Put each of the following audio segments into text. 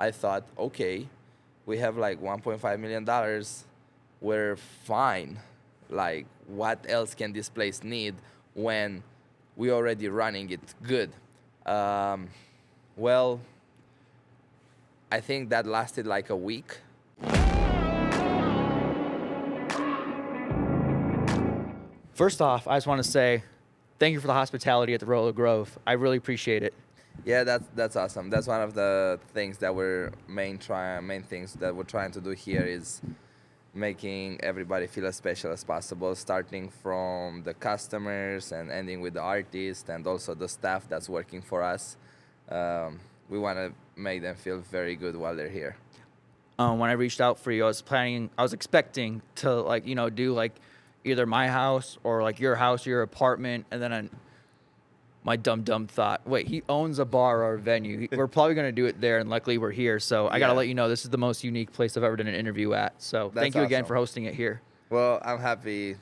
I thought, okay, we have like $1.5 million. We're fine. Like, what else can this place need when we already running it good? Um, well, I think that lasted like a week. First off, I just want to say thank you for the hospitality at the Royal Grove. I really appreciate it. Yeah, that's awesome. That's one of the things that we're main things that we're trying to do here is making everybody feel as special as possible, starting from the customers and ending with the artists and also the staff that's working for us. We want to make them feel very good while they're here. When I reached out for you, I was expecting to do like either my house or like your house or your apartment, and then my dumb thought, wait, he owns a bar or a venue. We're probably gonna do it there, and luckily we're here. So I gotta Yeah. let you know this is the most unique place I've ever done an interview at. So That's thank you again awesome. for hosting it here. Well, I'm happy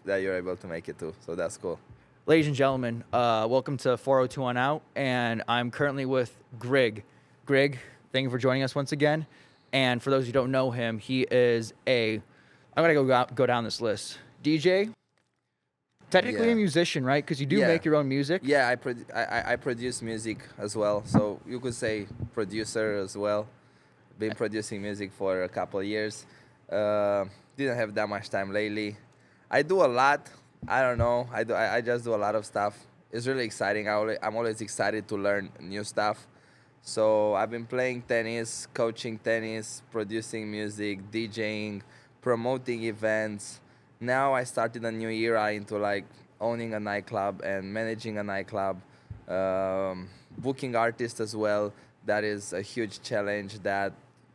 that you're able to make it too, so that's cool. Ladies and gentlemen, welcome to 402 on Out, and I'm currently with GriG. GriG, thank you for joining us once again. And for those who don't know him, he is I'm gonna go down this list. DJ, technically Yeah. a musician, right? Because you do Yeah. make your own music. Yeah, I produce music as well, so you could say producer as well. Been producing music for a couple of years. Didn't have that much time lately. I do a lot. I don't know. I just do a lot of stuff. It's really exciting. I'm always excited to learn new stuff. So I've been playing tennis, coaching tennis, producing music, DJing, promoting events. Now I started a new era into like owning a nightclub and managing a nightclub, booking artists as well. That is a huge challenge that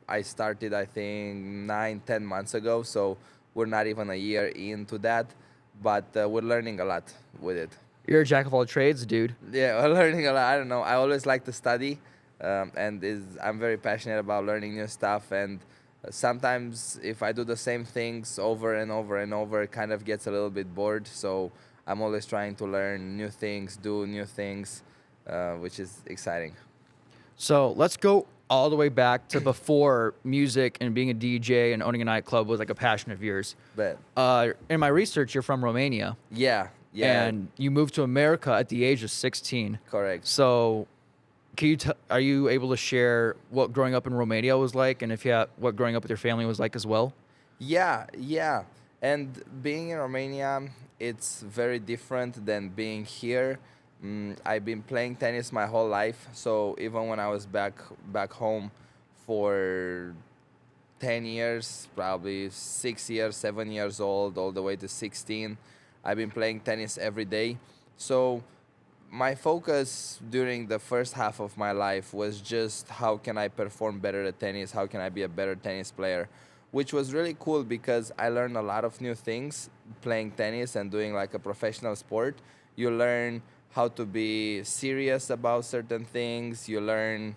I started, I think, 9, 10 months ago. So we're not even a year into that, but we're learning a lot with it. You're a jack of all trades, dude. Yeah, we're learning a lot. I don't know. I always like to study, I'm very passionate about learning new stuff. And sometimes if I do the same things over and over and over, it kind of gets a little bit bored. So I'm always trying to learn new things, do new things, which is exciting. So let's go all the way back to before music and being a DJ and owning a nightclub was like a passion of yours. But In my research, you're from Romania. yeah, yeah, And you moved to America at the age of 16. correct. So, are you able to share what growing up in Romania was like, and what growing up with your family was like as well? Yeah, yeah. And being in Romania, it's very different than being here. I've been playing tennis my whole life, so even when I was back home for 10 years, probably 6 years, 7 years old, all the way to 16, I've been playing tennis every day. So my focus during the first half of my life was just how can I perform better at tennis, how can I be a better tennis player, which was really cool because I learned a lot of new things playing tennis and doing like a professional sport. You learn how to be serious about certain things, you learn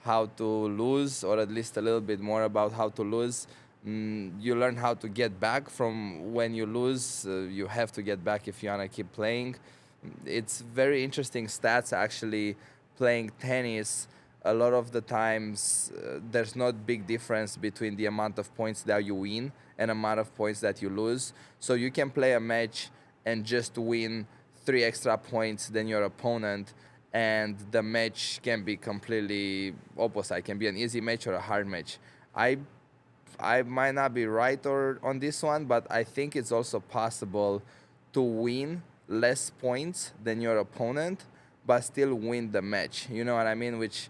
how to lose, or at least a little bit more about how to lose. You learn how to get back from when you lose. You have to get back if you want to keep playing. It's very interesting stats actually playing tennis. A lot of the times there's not big difference between the amount of points that you win and amount of points that you lose. So you can play a match and just win 3 extra points than your opponent, and the match can be completely opposite. It can be an easy match or a hard match. I I might not be right or on this one, but I think it's also possible to win less points than your opponent, but still win the match. You know what I mean? Which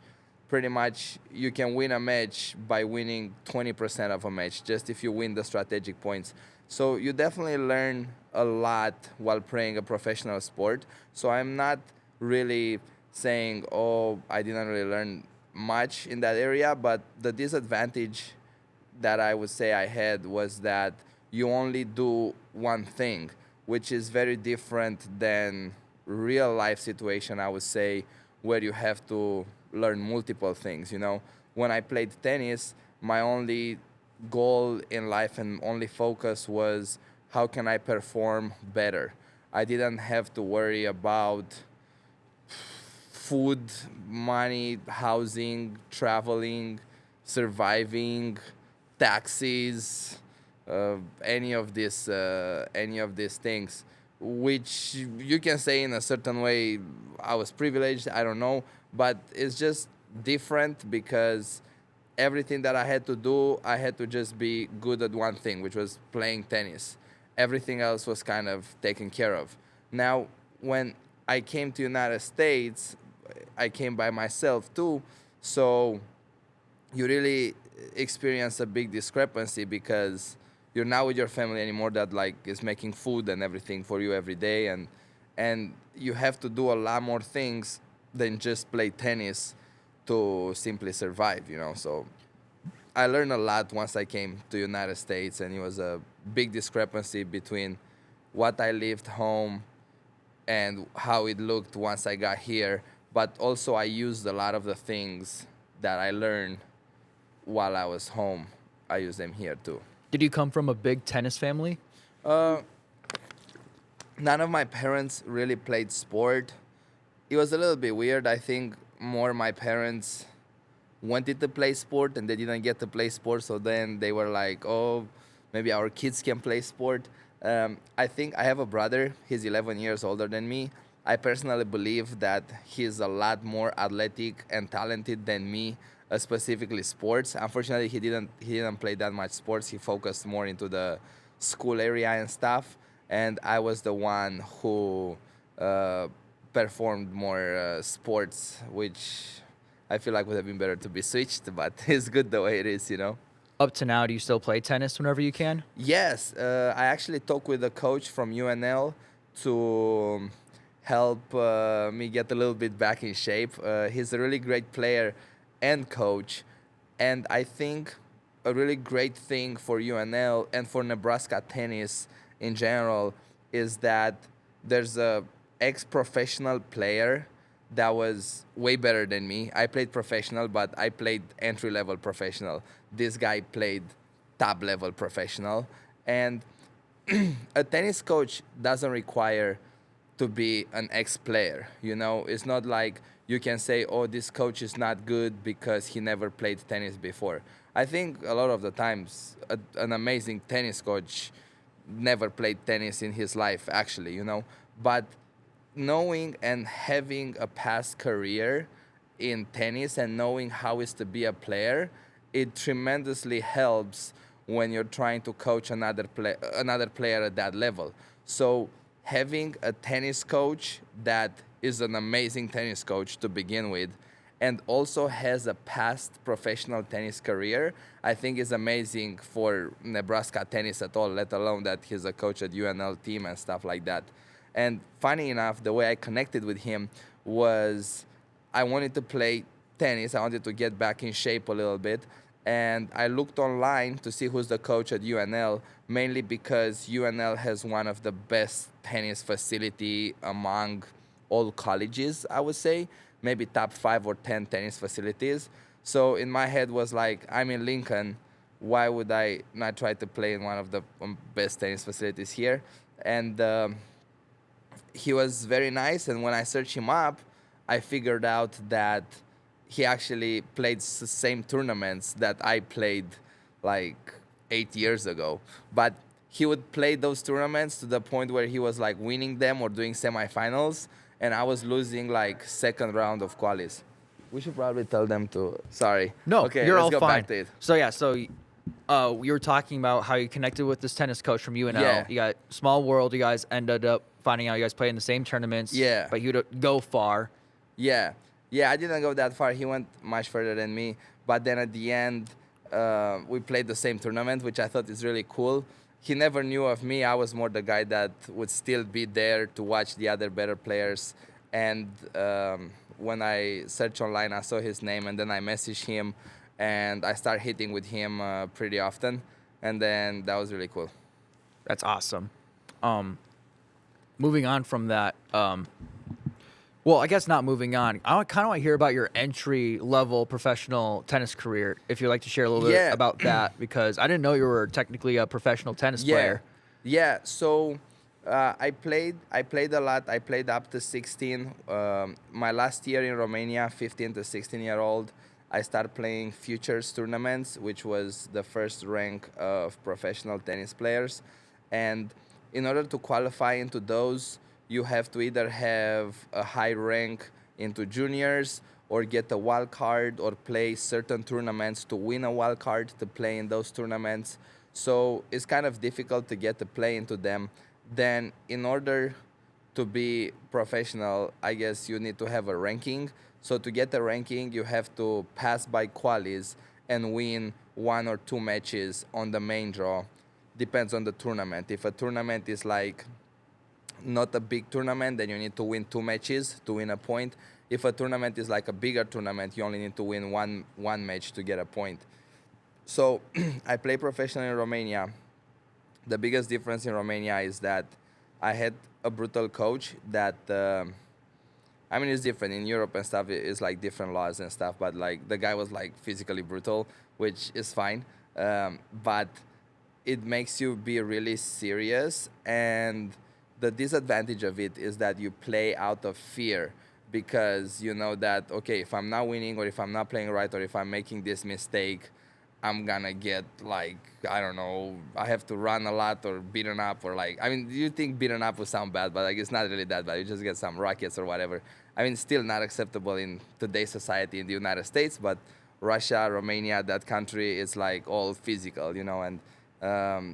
pretty much you can win a match by winning 20% of a match, just if you win the strategic points. So you definitely learn a lot while playing a professional sport. So I'm not really saying, oh, I didn't really learn much in that area, but the disadvantage that I would say I had was that you only do one thing, which is very different than real life situation, I would say, where you have to learn multiple things. You know, when I played tennis, my only goal in life and only focus was how can I perform better. I didn't have to worry about food, money, housing, traveling, surviving, taxes, any of these things, which you can say in a certain way I was privileged. I don't know, but it's just different because everything that I had to do, I had to just be good at one thing, which was playing tennis. Everything else was kind of taken care of. Now, when I came to United States, I came by myself too, so you really experience a big discrepancy because you're not with your family anymore that like is making food and everything for you every day, and you have to do a lot more things than just play tennis to simply survive, you know. So I learned a lot once I came to United States, and it was a big discrepancy between what I lived home and how it looked once I got here. But also I used a lot of the things that I learned while I was home. I used them here too. Did you come from a big tennis family? Uh, None of my parents really played sport. It was a little bit weird. I think more my parents wanted to play sport and they didn't get to play sport, so then they were like, oh, maybe our kids can play sport. I think I have a brother. He's 11 years older than me. I personally believe that he's a lot more athletic and talented than me, specifically sports. Unfortunately, he didn't play that much sports. He focused more into the school area and stuff. And I was the one who uh, performed more sports, which I feel like would have been better to be switched, but it's good the way it is, you know. Up to now, do you still play tennis whenever you can? Yes, I actually talked with a coach from UNL to help me get a little bit back in shape. He's a really great player and coach, and I think a really great thing for UNL and for Nebraska tennis in general is that there's a ex-professional player that was way better than me. I played professional, but I played entry-level professional. This guy played top-level professional. And a tennis coach doesn't require to be an ex-player. You know, it's not like you can say, oh, this coach is not good because he never played tennis before. I think a lot of the times an amazing tennis coach never played tennis in his life, actually, you know. But knowing and having a past career in tennis and knowing how it's to be a player, it tremendously helps when you're trying to coach another player at that level. So having a tennis coach that is an amazing tennis coach to begin with and also has a past professional tennis career, I think is amazing for Nebraska tennis at all, let alone that he's a coach at UNL team and stuff like that. And funny enough, the way I connected with him was I wanted to play tennis. I wanted to get back in shape a little bit. And I looked online to see who's the coach at UNL, mainly because UNL has one of the best tennis facility among all colleges, I would say. Maybe top 5 or 10 tennis facilities. So in my head was like, I'm in Lincoln. Why would I not try to play in one of the best tennis facilities here? And he was very nice, and when I searched him up, I figured out that he actually played the same tournaments that I played like 8 years ago. But he would play those tournaments to the point where he was like winning them or doing semifinals, and I was losing like second round of qualis. We should probably tell them to. Sorry. No, Okay, you're let's all go fine. back to it. So yeah, we were talking about how you connected with this tennis coach from UNL. Yeah. You got small world. You guys ended up finding out you guys play in the same tournaments. Yeah. But you don't go far. Yeah, yeah, I didn't go that far. He went much further than me. But then at the end, we played the same tournament, which I thought is really cool. He never knew of me. I was more the guy that would still be there to watch the other better players. And when I searched online, I saw his name, and then I messaged him, and I started hitting with him pretty often. And then that was really cool. That's awesome. Moving on from that, well, I guess not moving on. I kind of want to hear about your entry level professional tennis career. If you'd like to share a little bit about that, because I didn't know you were technically a professional tennis player. Yeah. So I played a lot. I played up to 16. My last year in Romania, 15 to 16-year-old, I started playing futures tournaments, which was the first rank of professional tennis players. And in order to qualify into those, you have to either have a high rank into juniors or get a wild card or play certain tournaments to win a wild card to play in those tournaments. So it's kind of difficult to get to play into them. Then, in order to be professional, I guess you need to have a ranking. So to get a ranking, you have to pass by qualies and win one or two matches on the main draw. Depends on the tournament. If a tournament is like not a big tournament, then you need to win two matches to win a point. If a tournament is like a bigger tournament, you only need to win one match to get a point. So I play professionally in Romania. The biggest difference in Romania is that I had a brutal coach that I mean, it's different in Europe and stuff. It's like different laws and stuff, but like the guy was like physically brutal, which is fine. But it makes you be really serious, and the disadvantage of it is that you play out of fear because you know that okay, if I'm not winning or if I'm not playing right or if I'm making this mistake, I'm gonna get like I don't know, I have to run a lot or beaten up or like I mean, you think beaten up would sound bad, but like it's not really that bad. You just get some rackets or whatever. I mean, still not acceptable in today's society in the United States, but Russia, Romania, that country is like all physical, you know, and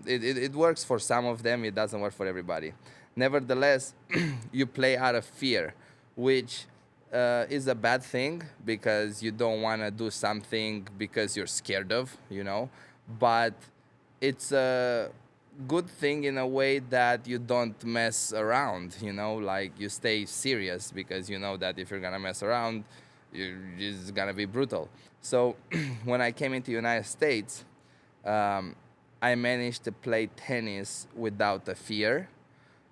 it works for some of them. It doesn't work for everybody. Nevertheless, you play out of fear, which is a bad thing because you don't want to do something because you're scared of, you know. But it's a good thing in a way that you don't mess around, you know, like you stay serious because you know that if you're gonna mess around, it's gonna be brutal. So when I came into United States, um, I managed to play tennis without the fear,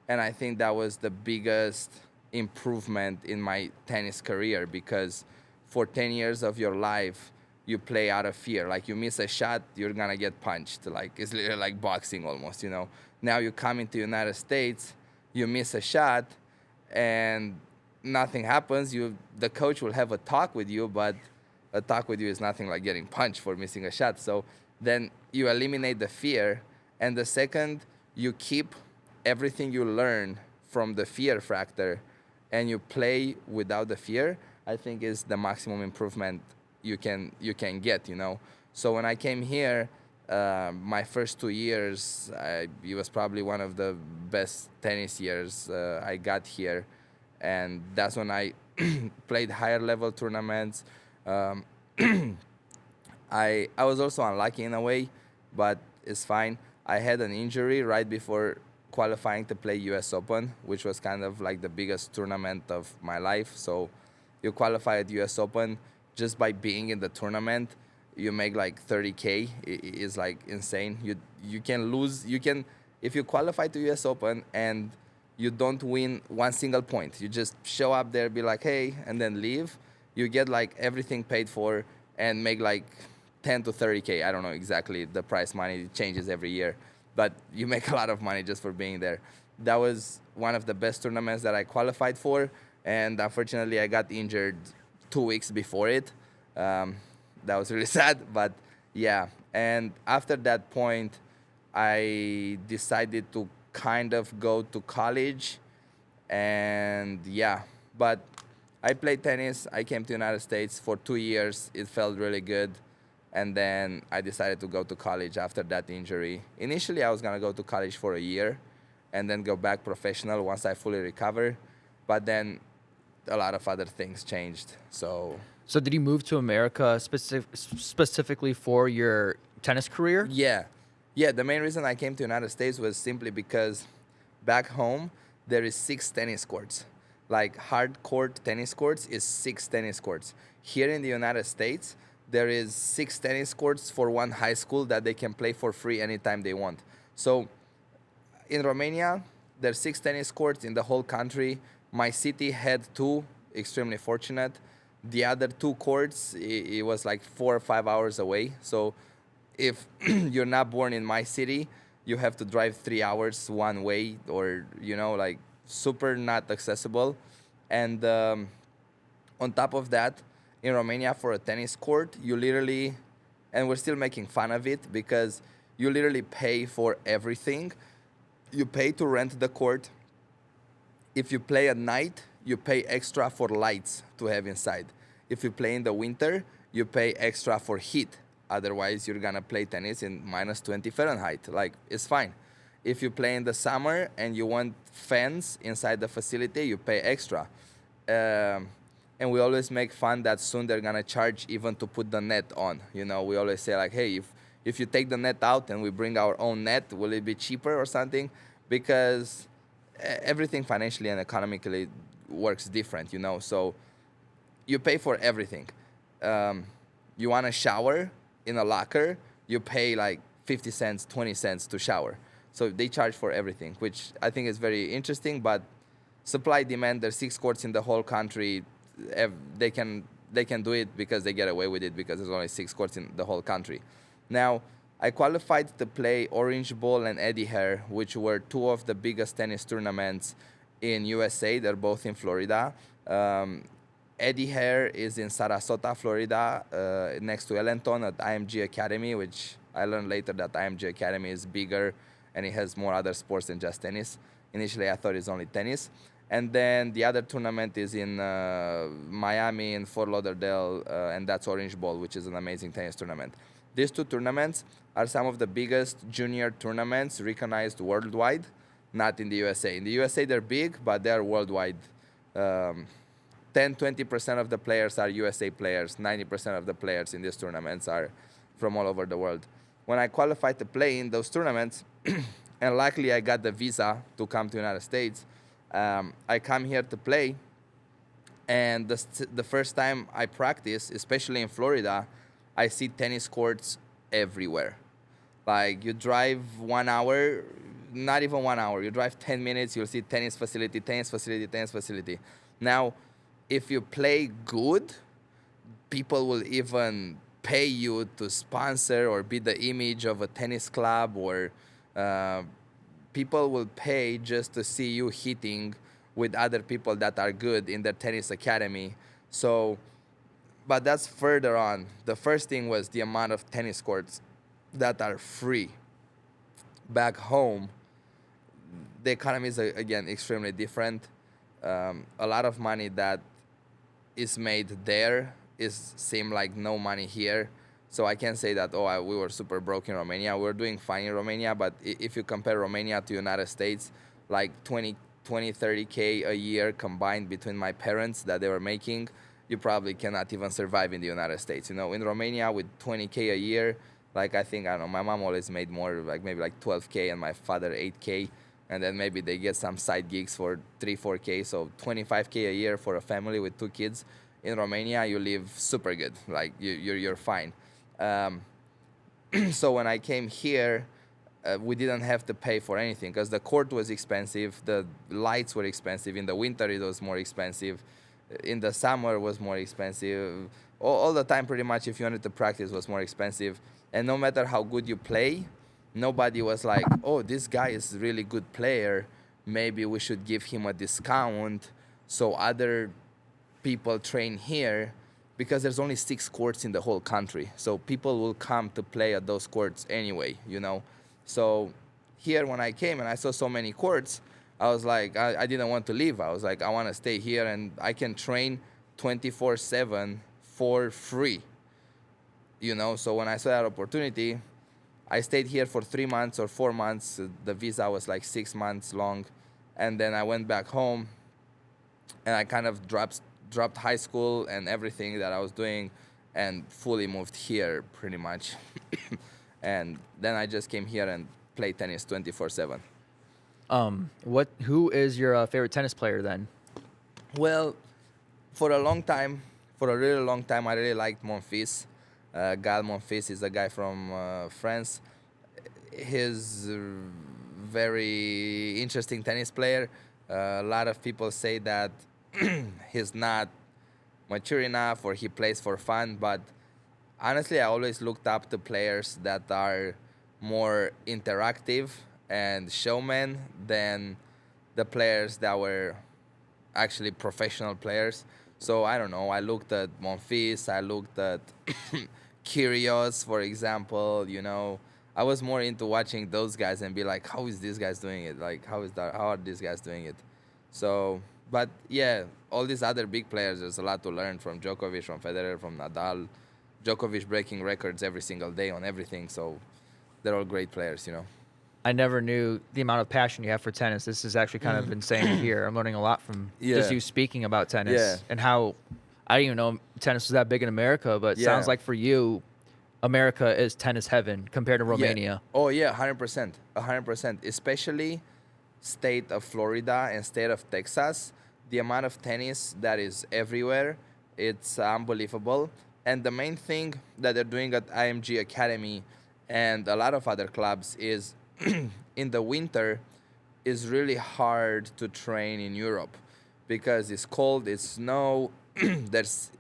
and I think that was the biggest improvement in my tennis career because for 10 years of your life you play out of fear. Like you miss a shot, you're gonna get punched. Like it's literally like boxing almost, you know. Now you come into United States, you miss a shot and nothing happens. The coach will have a talk with you, but a talk with you is nothing like getting punched for missing a shot. So then you eliminate the fear, and the second you keep everything you learn from the fear factor and you play without the fear, I think is the maximum improvement you can get, you know. So when I came here, my first 2 years, it was probably one of the best tennis years I got here, and that's when I played higher level tournaments. Um, I was also unlucky in a way, but it's fine. I had an injury right before qualifying to play U.S. Open, which was kind of like the biggest tournament of my life. So you qualify at U.S. Open just by being in the tournament. You make like 30K. Is like insane. You can lose. You can if you qualify to U.S. Open and you don't win one single point. You just show up there, be like, hey, and then leave. You get like everything paid for and make like 10 to 30K. I don't know exactly the price money. It changes every year, but you make a lot of money just for being there. That was one of the best tournaments that I qualified for, and unfortunately I got injured 2 weeks before it. That was really sad, but yeah. And after that point, I decided to kind of go to college, and yeah. But I played tennis. I came to United States for 2 years. It felt really good, and then I decided to go to college after that injury. Initially, I was gonna go to college for a year, and then go back professional once I fully recover. But then a lot of other things changed. So So did you move to America specifically for your tennis career? yeah, yeah. The main reason I came to United States was simply because back home there is 6 tennis courts. Like hard court tennis courts is 6 tennis courts. Here in the United States, there is 6 tennis courts for one high school that they can play for free anytime they want. So in Romania, there's 6 tennis courts in the whole country. My city had two, extremely fortunate. The other two courts, it was like 4 or 5 hours away. So if you're not born in my city, you have to drive 3 hours one way, or like super not accessible. And on top of that, in Romania for a tennis court, you literally, and we're still making fun of it because you literally pay for everything. You pay to rent the court. If you play at night, you pay extra for lights to have inside. If you play in the winter, you pay extra for heat. Otherwise, you're gonna play tennis in minus 20 Fahrenheit. Like, it's fine. If you play in the summer and you want fans inside the facility, you pay extra. And we always make fun that soon they're gonna charge even to put the net on. You know, we always say like, hey, if you take the net out and we bring our own net, will it be cheaper or something? Because everything financially and economically works different, you know. So you pay for everything. You want to shower in a locker, you pay like 50 cents, 20 cents to shower. So they charge for everything, which I think is very interesting. But supply demand, there's 6 courts in the whole country. They can do it because they get away with it because there's only 6 courts in the whole country. Now, I qualified to play Orange Bowl and Eddie Hare, which were 2 of the biggest tennis tournaments in USA. They're both in Florida. Eddie Hare is in Sarasota, Florida, next to Ellenton at IMG Academy, which I learned later that IMG Academy is bigger and it has more other sports than just tennis. Initially, I thought it's only tennis. And then the other tournament is in Miami, in Fort Lauderdale, and that's Orange Bowl, which is an amazing tennis tournament. These 2 tournaments are some of the biggest junior tournaments recognized worldwide, not in the USA. In the USA, they're big, but they're worldwide. 10-20% of the players are USA players. 90% of the players in these tournaments are from all over the world. When I qualified to play in those tournaments, and luckily I got the visa to come to the United States, I come here to play, and the first time I practice, especially in Florida, I see tennis courts everywhere. Like, you drive 1 hour, not even 1 hour, you drive 10 minutes, you'll see tennis facility, tennis facility, tennis facility. Now, if you play good, people will even pay you to sponsor or be the image of a tennis club, or people will pay just to see you hitting with other people that are good in their tennis academy. So, but that's further on. The first thing was the amount of tennis courts that are free. Back home, the economy is, again, extremely different. A lot of money that is made there seem like no money here. So I can't say that, we were super broke in Romania. We're doing fine in Romania, but if you compare Romania to United States, like 30K a year combined between my parents that they were making, you probably cannot even survive in the United States. You know, in Romania with 20K a year, like, I don't know, my mom always made more, like maybe like 12K, and my father 8K. And then maybe they get some side gigs for 3-4K. So 25K a year for a family with 2 kids. In Romania, you live super good. Like, you're fine. So when I came here, we didn't have to pay for anything because the court was expensive, the lights were expensive. In the winter, it was more expensive. In the summer, it was more expensive. All the time, pretty much, if you wanted to practice, was more expensive. And no matter how good you play, nobody was like, this guy is a really good player, maybe we should give him a discount so other people train here, because there's only 6 courts in the whole country. So people will come to play at those courts anyway, you know. So here, when I came and I saw so many courts, I was like, I didn't want to leave. I was like, I want to stay here and I can train 24/7 for free, you know. So when I saw that opportunity, I stayed here for 3 months or 4 months. The visa was like 6 months long. And then I went back home and I kind of dropped high school and everything that I was doing and fully moved here pretty much. And then I just came here and played tennis 24/7. Who is your favorite tennis player then? Well, for a really long time, I really liked Monfils. Gal Monfils is a guy from France. He's a very interesting tennis player. A lot of people say that he's not mature enough or he plays for fun, but honestly, I always looked up to players that are more interactive and showmen than the players that were actually professional players. So I don't know. I looked at Monfils. I looked at Kyrgios, for example. I was more into watching those guys and be like, how is this guys doing it? Like, how are these guys doing it? So, but yeah, all these other big players, there's a lot to learn from Djokovic, from Federer, from Nadal. Djokovic breaking records every single day on everything. So they're all great players. I never knew the amount of passion you have for tennis. This is actually kind of insane to hear. I'm learning a lot from just Yeah. you speaking about tennis Yeah. and how I didn't even know tennis was that big in America, but it Yeah. sounds like for you, America is tennis heaven compared to Romania. Yeah. Oh yeah, 100%, 100%. Especially state of Florida and state of Texas, the amount of tennis that is everywhere, it's unbelievable. And the main thing that they're doing at IMG Academy and a lot of other clubs is in the winter is really hard to train in Europe because it's cold, it's snow. there's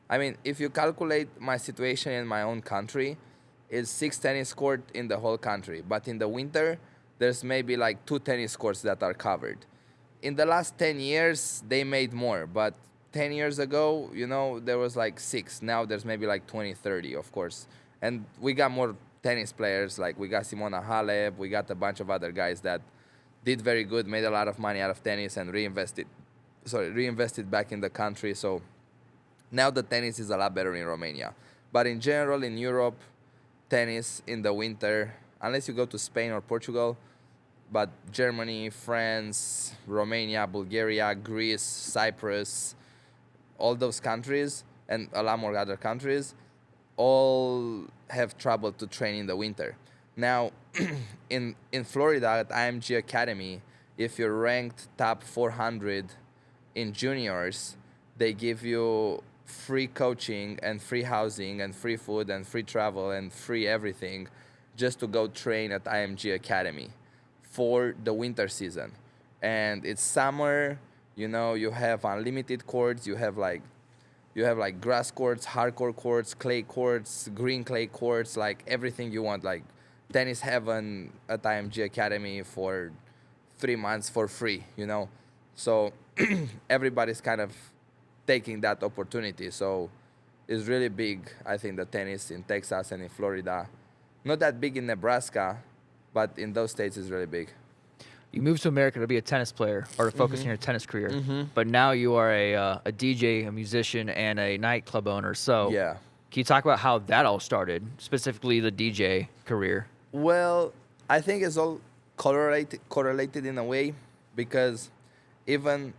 I mean, if you calculate my situation in my own country, it's 6 tennis court in the whole country. But in the winter, there's maybe like 2 tennis courts that are covered. In the last 10 years, they made more. But 10 years ago, there was like 6. Now there's maybe like 20, 30, of course. And we got more tennis players. Like we got Simona Halep. We got a bunch of other guys that did very good, made a lot of money out of tennis and reinvested back in the country. So now the tennis is a lot better in Romania. But in general, in Europe, tennis in the winter, unless you go to Spain or Portugal, but Germany, France, Romania, Bulgaria, Greece, Cyprus, all those countries, and a lot more other countries, all have trouble to train in the winter. Now, in Florida at IMG Academy, if you're ranked top 400 in juniors, they give you free coaching and free housing and free food and free travel and free everything just to go train at IMG Academy for the winter season. And it's summer, you have unlimited courts, you have like grass courts, hardcore courts, clay courts, green clay courts, like everything you want, like tennis heaven at IMG Academy for 3 months for free. So everybody's kind of taking that opportunity. So it's really big, I think, the tennis in Texas and in Florida. Not that big in Nebraska, but in those states it's really big. You moved to America to be a tennis player or to focus on your tennis career, but now you are a DJ, a musician, and a nightclub owner. So, Yeah. can you talk about how that all started, specifically the DJ career? Well, I think it's all correlated in a way because even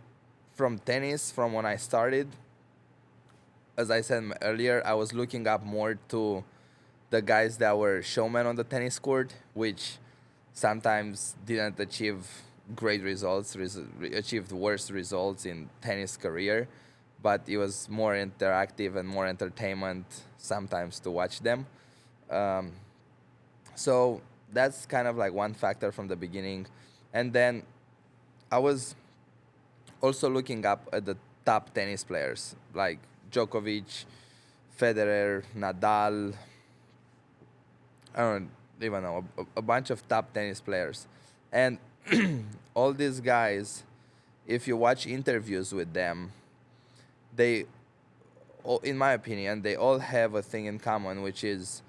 from tennis, from when I started, as I said earlier, I was looking up more to the guys that were showmen on the tennis court, which sometimes didn't achieve great results, achieved worse results in tennis career, but it was more interactive and more entertainment sometimes to watch them. Um, so that's kind of like one factor from the beginning. And then I was also looking up at the top tennis players like Djokovic, Federer, Nadal. I don't even know, a bunch of top tennis players. And all these guys, if you watch interviews with them, they, in my opinion, they all have a thing in common, which is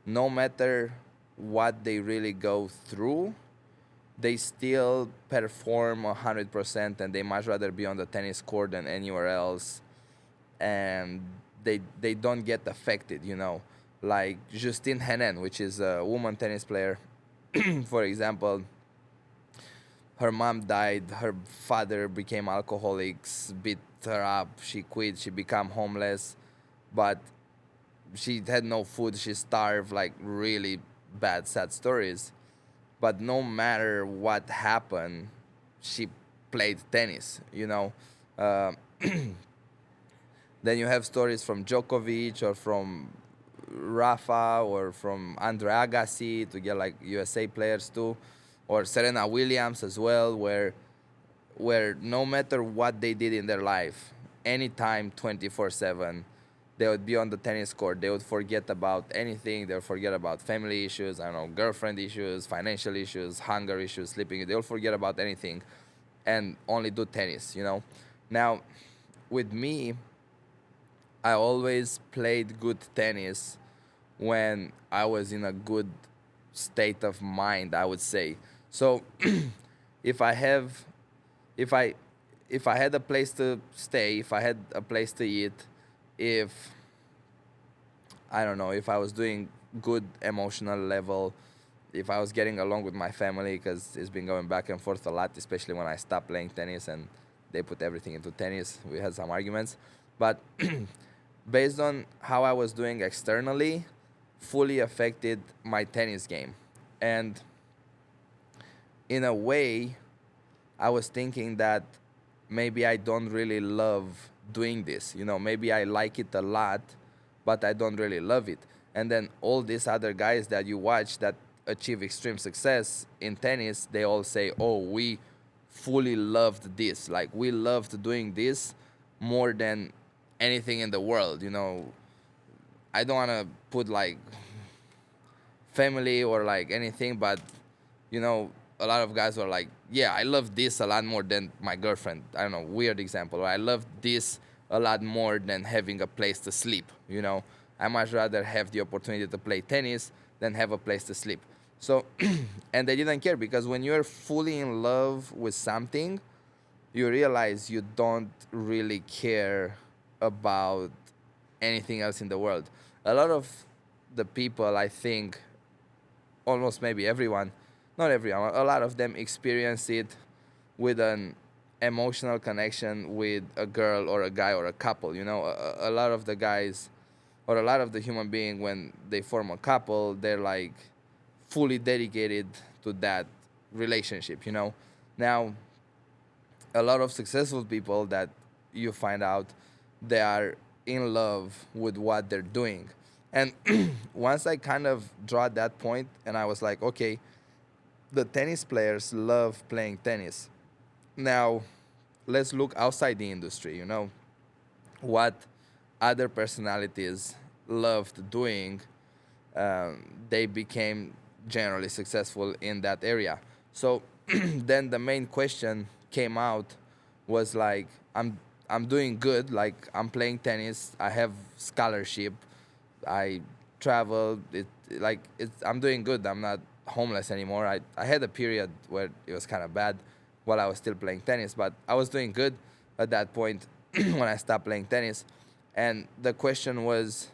no matter what they really go through, they still perform 100% and they much rather be on the tennis court than anywhere else. And they don't get affected. Like Justine Henin, which is a woman tennis player, for example. Her mom died, her father became alcoholics, beat her up, she quit, she became homeless, but she had no food, she starved, like really bad, sad stories. But no matter what happened, she played tennis. Uh, then you have stories from Djokovic or from Rafa or from Andre Agassi to get like USA players too, or Serena Williams as well, where no matter what they did in their life, anytime 24/7, they would be on the tennis court. They would forget about anything. They would forget about family issues, I don't know, girlfriend issues, financial issues, hunger issues, sleeping. They would forget about anything and only do tennis. Now, with me, I always played good tennis when I was in a good state of mind, I would say. So if I have if I if I had a place to stay, if I had a place to eat, if I don't know, if I was doing good emotional level, if I was getting along with my family, because it's been going back and forth a lot, especially when I stopped playing tennis and they put everything into tennis. We had some arguments, but based on how I was doing externally, fully affected my tennis game. And in a way, I was thinking that maybe I don't really love doing this. You know, maybe I like it a lot, but I don't really love it. And then all these other guys that you watch that achieve extreme success in tennis, they all say, "Oh, we fully loved this. Like we loved doing this more than anything in the world." You know, I don't want to put like family or like anything, but you know, a lot of guys were like, yeah, I love this a lot more than my girlfriend. I don't know, weird example. Or I love this a lot more than having a place to sleep. You know, I much rather have the opportunity to play tennis than have a place to sleep. So, and they didn't care because when you're fully in love with something, you realize you don't really care about anything else in the world. A lot of the people, I think, almost maybe everyone, not everyone, a lot of them experience it with an emotional connection with a girl or a guy or a couple. You know, a lot of the guys or a lot of the human being, when they form a couple, they're like fully dedicated to that relationship, you know. Now, a lot of successful people that you find out, they are in love with what they're doing. And once I kind of draw that point and I was like, okay, the tennis players love playing tennis. Now, let's look outside the industry, you know, what other personalities loved doing. They became generally successful in that area. So then the main question came out was like, I'm doing good, like I'm playing tennis, I have scholarship, I travel, I'm doing good. I'm not homeless anymore. I had a period where it was kind of bad while I was still playing tennis, but I was doing good at that point when I stopped playing tennis. And the question was,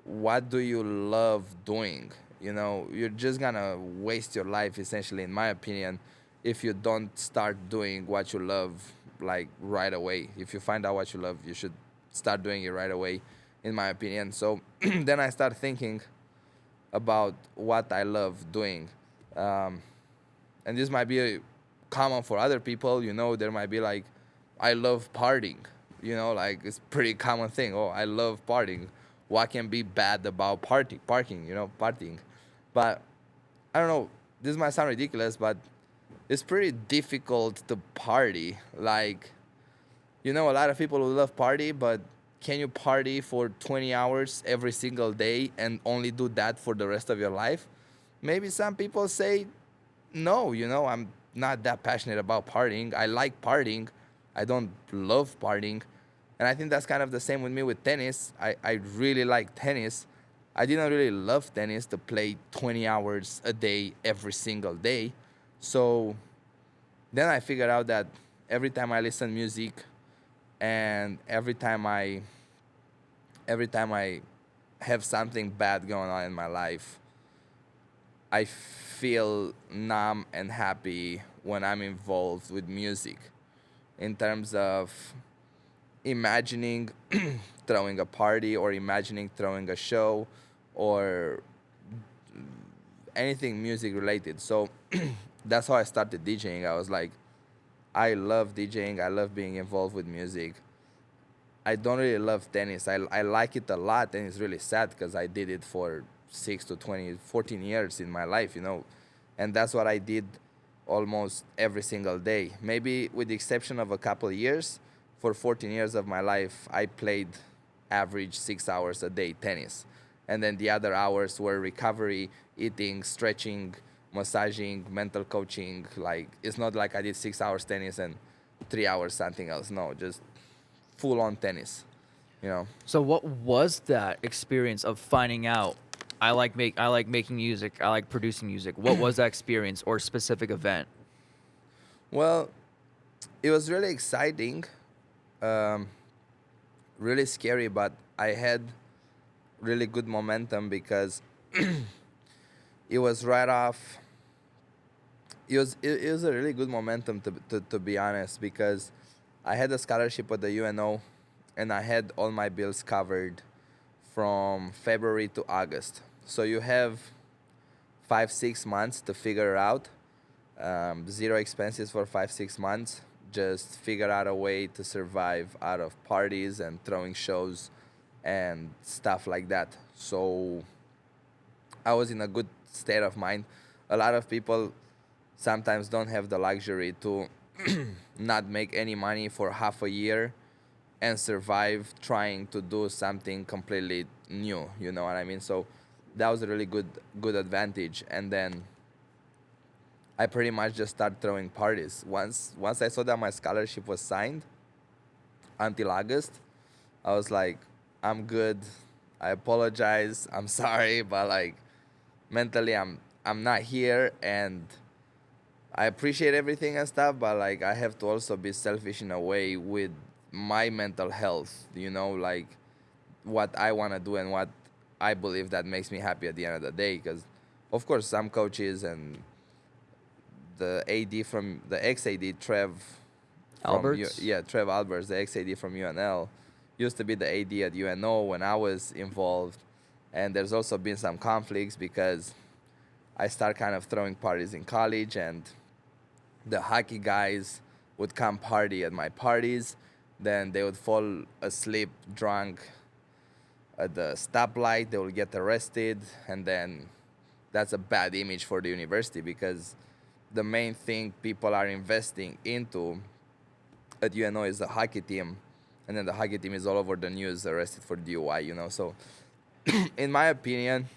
what do you love doing? You know, you're just gonna waste your life essentially, in my opinion, if you don't start doing what you love like right away. If you find out what you love, you should start doing it right away, in my opinion. So then I start thinking about what I love doing. Um, and this might be common for other people. You know, there might be like, I love partying. You know, like it's pretty common thing. Oh, I love partying. What can be bad about parking? You know, partying. But I don't know. This might sound ridiculous, but it's pretty difficult to party. Like, you know, a lot of people who love party, but can you party for 20 hours every single day and only do that for the rest of your life? Maybe some people say, no, you know, I'm not that passionate about partying. I like partying. I don't love partying. And I think that's kind of the same with me with tennis. I really like tennis. I didn't really love tennis to play 20 hours a day every single day. So then I figured out that every time I listen music and every time I have something bad going on in my life, I feel numb and happy when I'm involved with music, in terms of imagining throwing a party or imagining throwing a show or anything music related. So that's how I started DJing. I was like, I love DJing. I love being involved with music. I don't really love tennis. I like it a lot, and it's really sad because I did it for 6 to 20, 14 years in my life, you know. And that's what I did almost every single day. Maybe with the exception of a couple of years, for 14 years of my life, I played average 6 hours a day tennis. And then the other hours were recovery, eating, stretching, massaging, mental coaching. Like, it's not like I did 6 hours tennis and 3 hours something else. No, just full on tennis, you know. So what was that experience of finding out I like making music, I like producing music? What was that experience or specific event? Well, it was really exciting, um, really scary, but I had really good momentum because it was right off. It was a really good momentum to be honest, because I had a scholarship at the UNO, and I had all my bills covered from February to August. So you have 5 6 months to figure out, zero expenses for 5 6 months. Just figure out a way to survive out of parties and throwing shows and stuff like that. So I was in a good state of mind. A lot of people sometimes don't have the luxury to not make any money for half a year and survive trying to do something completely new. You know what I mean? So that was a really good advantage. And then I pretty much just started throwing parties. Once I saw that my scholarship was signed until August, I was like, I'm good. I apologize. I'm sorry, but like mentally I'm not here, and I appreciate everything and stuff, but like I have to also be selfish in a way with my mental health, you know, like what I want to do and what I believe that makes me happy at the end of the day. Because, of course, some coaches and the AD from the ex AD Trev Alberts? yeah, Trev Alberts, the ex AD from UNL, used to be the AD at UNO when I was involved, and there's also been some conflicts because I start kind of throwing parties in college, and the hockey guys would come party at my parties. Then they would fall asleep drunk at the stoplight. They would get arrested, and then that's a bad image for the university, because the main thing people are investing into at UNO is the hockey team, and then the hockey team is all over the news arrested for DUI, you know. So, in my opinion,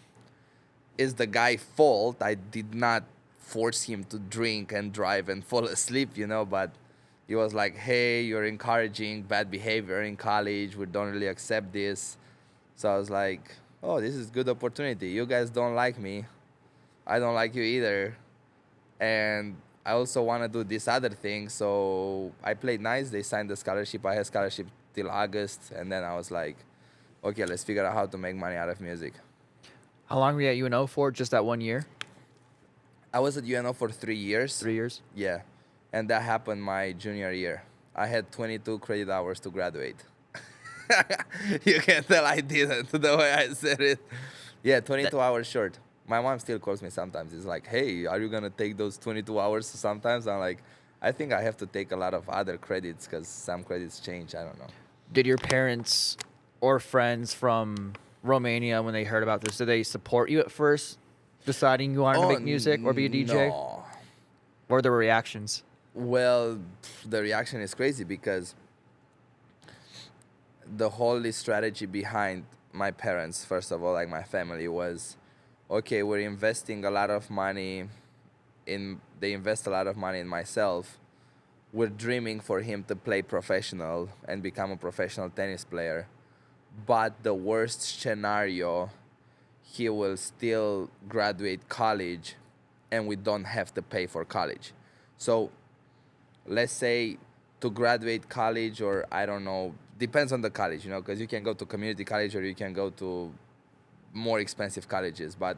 is the guy fault. I did not force him to drink and drive and fall asleep, you know, but he was like, hey, you're encouraging bad behavior in college. We don't really accept this. So I was like, oh, this is good opportunity. You guys don't like me. I don't like you either. And I also want to do this other thing. So I played nice. They signed the scholarship. I had scholarship till August. And then I was like, okay, let's figure out how to make money out of music. How long were you at UNO for? Just that 1 year? I was at UNO for 3 years. 3 years? Yeah. And that happened my junior year. I had 22 credit hours to graduate. You can tell I didn't the way I said it. Yeah, 22 hours short. My mom still calls me sometimes. It's like, hey, are you going to take those 22 hours sometimes? I'm like, I think I have to take a lot of other credits because some credits change. I don't know. Did your parents or friends from Romania, when they heard about this, did they support you at first, deciding you wanted to make music or be a DJ? No. What were the reactions? Well, the reaction is crazy because the whole strategy behind my parents, first of all, like my family, was, okay, we're investing a lot of money they invest a lot of money in myself. We're dreaming for him to play professional and become a professional tennis player. But the worst scenario, he will still graduate college and we don't have to pay for college. So let's say to graduate college, or I don't know, depends on the college, you know, because you can go to community college or you can go to more expensive colleges. But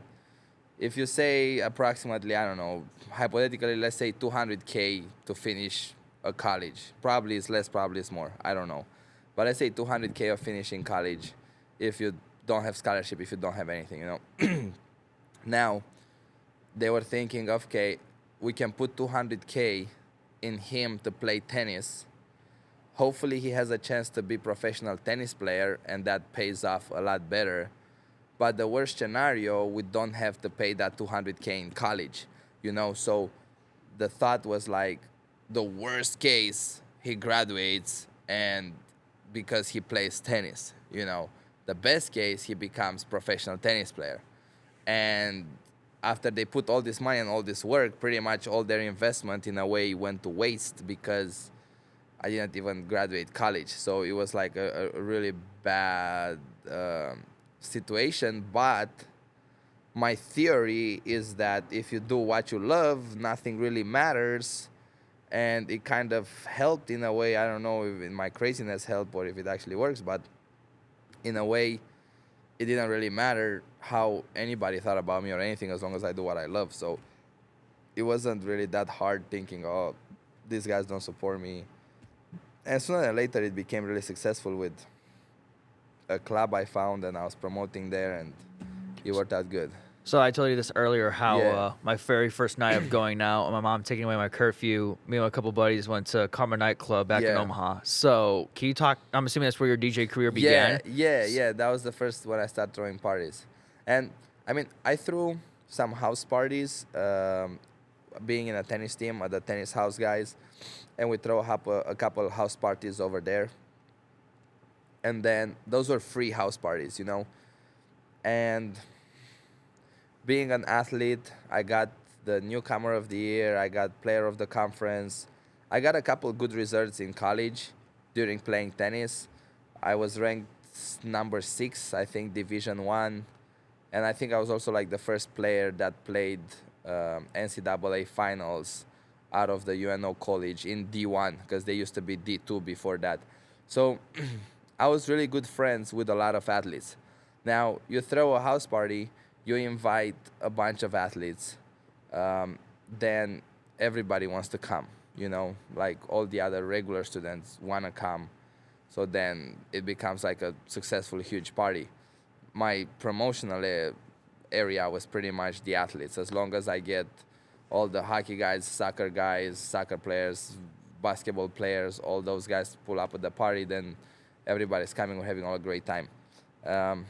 if you say approximately, I don't know, hypothetically, let's say 200K to finish a college, probably it's less, probably it's more, I don't know. But let's say 200K of finishing college if you don't have scholarship, if you don't have anything, you know. Now, they were thinking, okay, we can put 200K in him to play tennis. Hopefully he has a chance to be professional tennis player and that pays off a lot better. But the worst scenario, we don't have to pay that 200K in college, you know. So the thought was like, the worst case, he graduates and because he plays tennis, you know. The best case, he becomes professional tennis player. And after they put all this money and all this work, pretty much all their investment in a way went to waste because I didn't even graduate college. So it was like a really bad situation. But my theory is that if you do what you love, nothing really matters. And it kind of helped in a way. I don't know if in my craziness helped or if it actually works, but in a way, it didn't really matter how anybody thought about me or anything as long as I do what I love. So it wasn't really that hard thinking, oh, these guys don't support me. And sooner or later, it became really successful with a club I found, and I was promoting there, and it worked out good. So I told you this earlier how Yeah. my very first night of going out, my mom taking away my curfew, me and a couple buddies went to Karma nightclub back in Yeah. Omaha. So can you talk? I'm assuming that's where your DJ career Yeah, began. yeah. That was the first when I started throwing parties, and I mean, I threw some house parties, being in a tennis team at the tennis house guys, and we throw up a couple house parties over there. And then those were free house parties, you know. And being an athlete, I got the newcomer of the year, I got player of the conference. I got a couple good results in college during playing tennis. I was ranked number 6, I think, Division 1. And I think I was also like the first player that played NCAA finals out of the UNO college in D1 because they used to be D2 before that. So I was really good friends with a lot of athletes. Now, you throw a house party, you invite a bunch of athletes, then everybody wants to come, you know, like all the other regular students want to come. So then it becomes like a successful, huge party. My promotional area was pretty much the athletes. As long as I get all the hockey guys, soccer players, basketball players, all those guys pull up at the party, then everybody's coming. We're having all a great time. Um,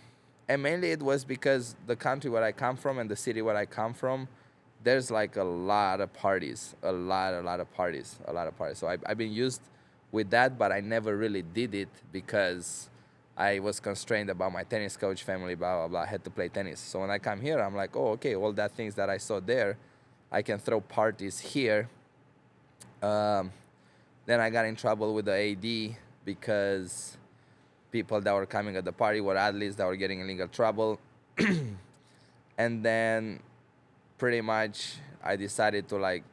and mainly it was because the country where I come from and the city where I come from, there's like a lot of parties, a lot of parties. So I've been used with that, but I never really did it because I was constrained about my tennis coach family, blah, blah, blah. I had to play tennis. So when I come here, I'm like, oh, okay, all that things that I saw there, I can throw parties here. Um, then I got in trouble with the AD because people that were coming at the party were athletes that were getting in legal trouble. And then pretty much I decided to like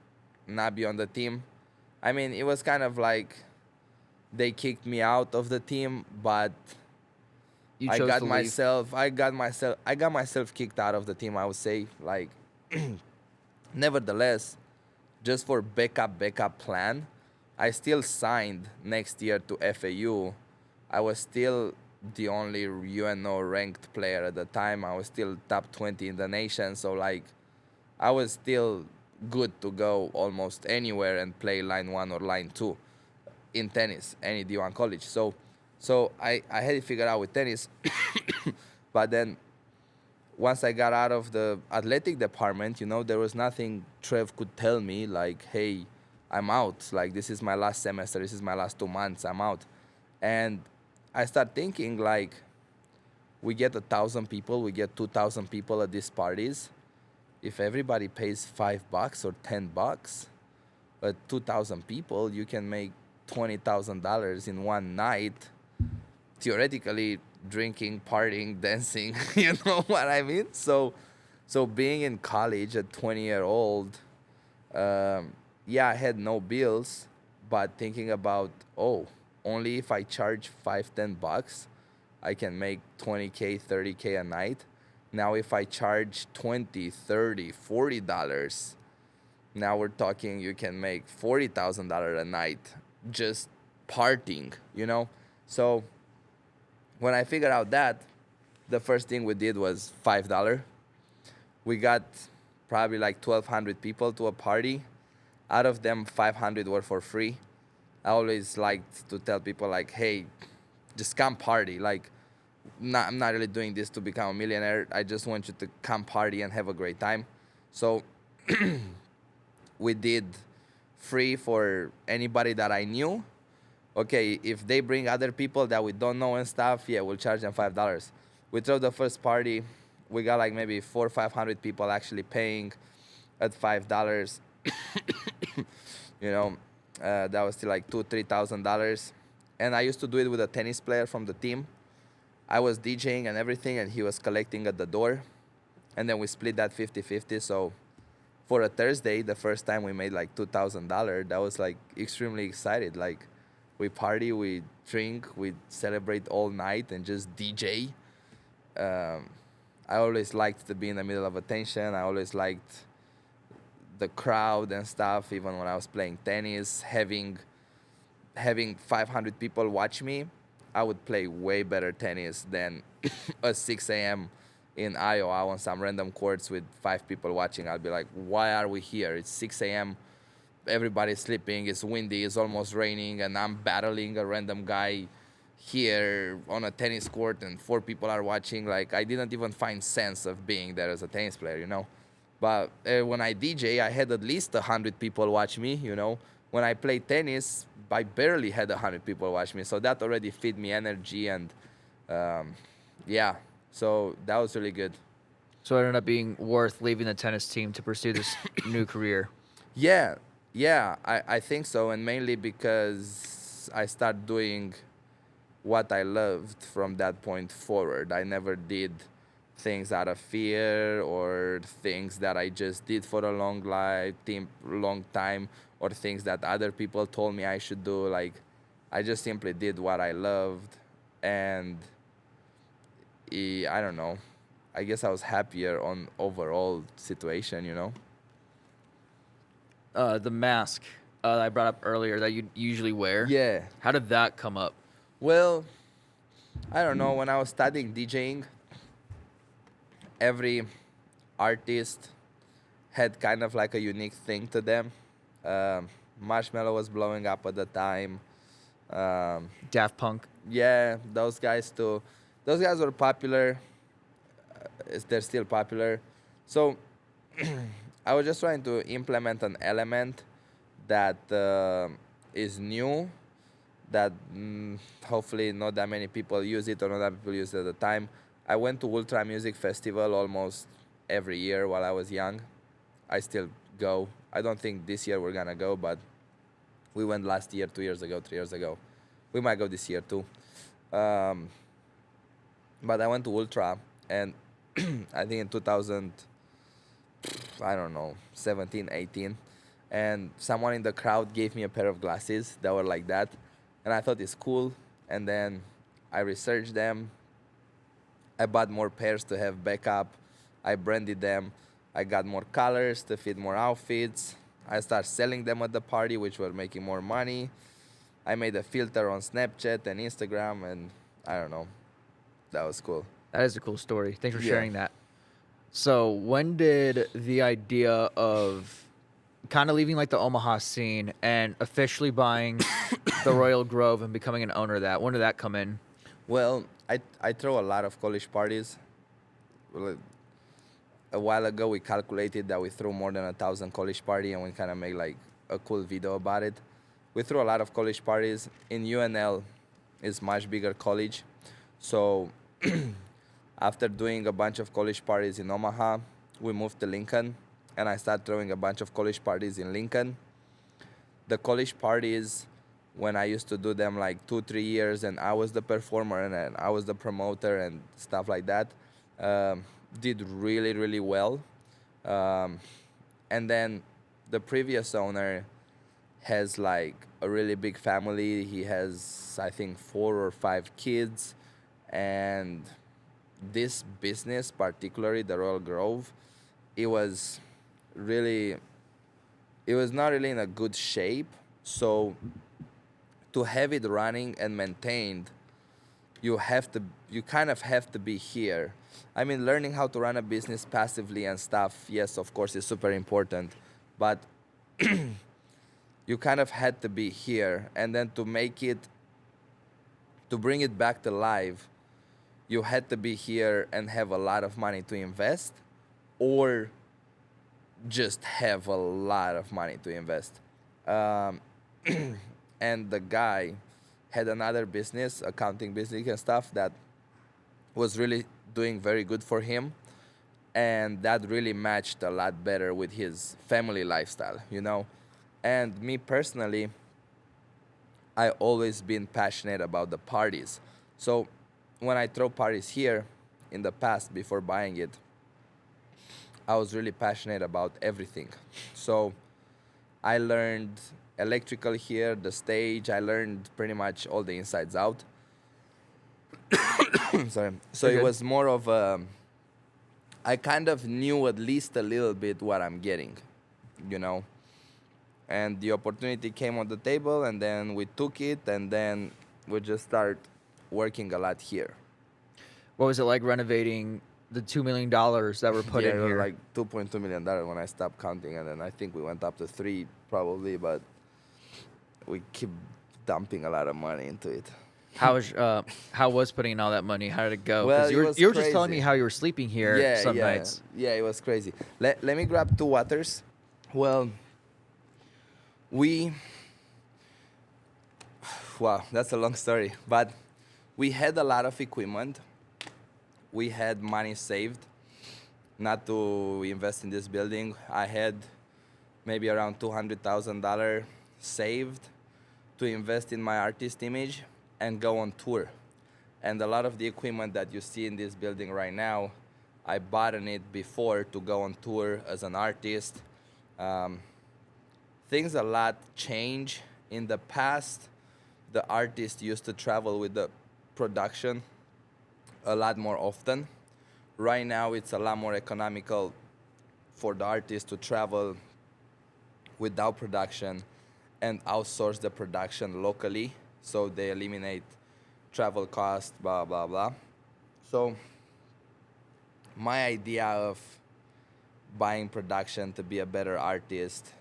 not be on the team. I mean, it was kind of like they kicked me out of the team, but You I chose got to leave. I got myself kicked out of the team, I would say. Like, nevertheless, just for backup plan, I still signed next year to FAU. I was still the only UNO ranked player at the time. I was still top 20 in the nation. So like, I was still good to go almost anywhere and play line 1 or line 2 in tennis, any D1 college. So I had it figured out with tennis. But then once I got out of the athletic department, you know, there was nothing Trev could tell me like, hey, I'm out. Like, this is my last semester. This is my last 2 months. I'm out. And I start thinking like, we get 1,000 people, we get 2,000 people at these parties. If everybody pays $5 or $10, at 2,000 people, you can make $20,000 in one night. Theoretically, drinking, partying, dancing. You know what I mean? So being in college at 20-year-old, yeah, I had no bills, but thinking about, oh, only if I charge $5-10, I can make 20K, 30K a night. Now if I charge 20, 30, $40, now we're talking you can make $40,000 a night just partying, you know? So when I figured out that, the first thing we did was $5. We got probably like 1,200 people to a party. Out of them, 500 were for free. I always liked to tell people like, hey, just come party. Like, I'm not really doing this to become a millionaire. I just want you to come party and have a great time. So we did free for anybody that I knew. Okay, if they bring other people that we don't know and stuff, yeah, we'll charge them $5. We throw the first party. We got like maybe 400 or 500 people actually paying at $5. You know, That was still like $2,000-3,000, and I used to do it with a tennis player from the team. I was DJing and everything, and he was collecting at the door, and then we split that 50-50. So for a Thursday, the first time we made like $2,000, that was like extremely excited. Like we party, we drink, we celebrate all night, and just DJ. Um, I always liked to be in the middle of attention. I always liked the crowd and stuff. Even when I was playing tennis, having 500 people watch me, I would play way better tennis than at 6 a.m. in Iowa on some random courts with 5 people watching. I'll be like, why are we here? It's 6 a.m. Everybody's sleeping. It's windy. It's almost raining, and I'm battling a random guy here on a tennis court, and 4 people are watching. Like, I didn't even find sense of being there as a tennis player, you know. But when I DJ, I had at least 100 people watch me, you know. When I played tennis, I barely had 100 people watch me. So that already feed me energy, and um, yeah. So that was really good. So it ended up being worth leaving the tennis team to pursue this new career. Yeah, yeah, I think so. And mainly because I started doing what I loved from that point forward. I never did things out of fear or things that I just did for a long time, or things that other people told me I should do. Like, I just simply did what I loved, and I don't know. I guess I was happier on overall situation, you know? The mask that I brought up earlier that you usually wear. Yeah. How did that come up? Well, I don't know. When I was studying DJing, every artist had kind of like a unique thing to them. Marshmallow was blowing up at the time. Um, Daft Punk. yeah, those guys too. Those guys were popular. They're still popular. So I was just trying to implement an element that is new, that hopefully not that many people use it, or not that people use it at the time. I went to Ultra Music Festival almost every year while I was young. I still go. I don't think this year we're gonna go, but we went last year, 2 years ago, 3 years ago. We might go this year too. Um, but I went to Ultra, and I think in 2000, I don't know, 17, 18, and someone in the crowd gave me a pair of glasses that were like that, and I thought it's cool. And then I researched them. I bought more pairs to have backup. I branded them. I got more colors to fit more outfits. I started selling them at the party, which were making more money. I made a filter on Snapchat and Instagram, and I don't know. That was cool. That is a cool story. Thanks for Yeah. sharing that. So when did the idea of kind of leaving like the Omaha scene and officially buying the Royal Grove and becoming an owner of that, when did that come in? Well, I throw a lot of college parties. Well, a while ago, we calculated that we threw more than 1,000 college party, and we kind of made like a cool video about it. We threw a lot of college parties. In UNL, it's much bigger college. So after doing a bunch of college parties in Omaha, we moved to Lincoln, and I started throwing a bunch of college parties in Lincoln. The college parties, when I used to do them like 2-3 years, and I was the performer and I was the promoter and stuff like that, did really, really well. Um, and then the previous owner has like a really big family. He has, I think, 4 or 5 kids. And this business, particularly the Royal Grove, it was really, it was not really in a good shape. So to have it running and maintained, you kind of have to be here. I mean, learning how to run a business passively and stuff, yes, of course, is super important, but you kind of had to be here. And then to bring it back to life, you had to be here and have a lot of money to invest, or just have a lot of money to invest. Um, and the guy had another business, accounting business and stuff, that was really doing very good for him. And that really matched a lot better with his family lifestyle, you know? And me personally, I always been passionate about the parties. So when I throw parties here in the past before buying it, I was really passionate about everything. So I learned electrical here, the stage. I learned pretty much all the insides out. Sorry. So You're it good. was more of a. I kind of knew at least a little bit what I'm getting, you know. And the opportunity came on the table, and then we took it, and then we just start working a lot here. What was it like renovating the $2 million that were put Yeah, in it was here? like $2.2 million when I stopped counting, and then I think we went up to three probably, but we keep dumping a lot of money into it. How was putting in all that money? How did it go? Well, Because it was you were just telling me crazy. how you were sleeping here Yeah, some yeah, nights. yeah. It was crazy. Let me grab two waters. Well, we wow, that's a long story, but we had a lot of equipment. We had money saved, not to invest in this building. I had maybe around $200,000 saved to invest in my artist image and go on tour. And a lot of the equipment that you see in this building right now, I bought in it before to go on tour as an artist. Um, Things a lot change. In the past, the artist used to travel with the production a lot more often. Right now, it's a lot more economical for the artist to travel without production and outsource the production locally, so they eliminate travel costs, blah blah blah. So my idea of buying production to be a better artist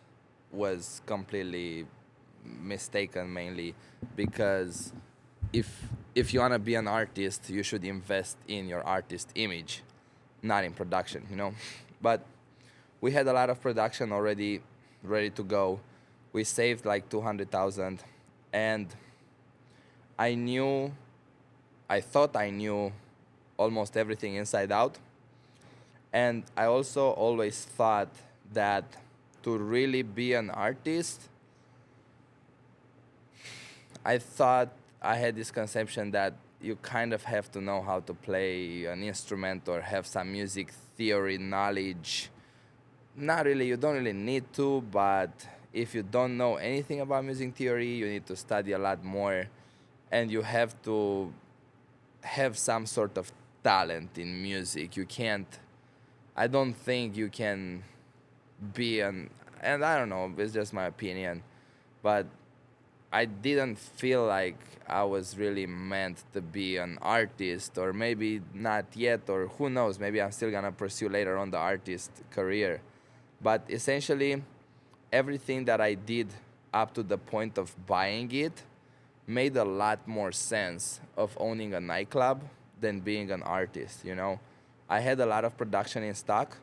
was completely mistaken, mainly because if you want to be an artist, you should invest in your artist image, not in production, you know. But we had a lot of production already ready to go. We saved like 200,000, and I knew, I thought I knew almost everything inside out. And I also always thought that to really be an artist, I thought I had this conception that you kind of have to know how to play an instrument or have some music theory knowledge. Not really, you don't really need to, but if you don't know anything about music theory, you need to study a lot more, and you have to have some sort of talent in music. You can't, I don't think you can be an, and I don't know, it's just my opinion, but I didn't feel like I was really meant to be an artist, or maybe not yet, or who knows, maybe I'm still gonna pursue later on the artist career. But essentially, everything that I did up to the point of buying it made a lot more sense of owning a nightclub than being an artist, you know? I had a lot of production in stock.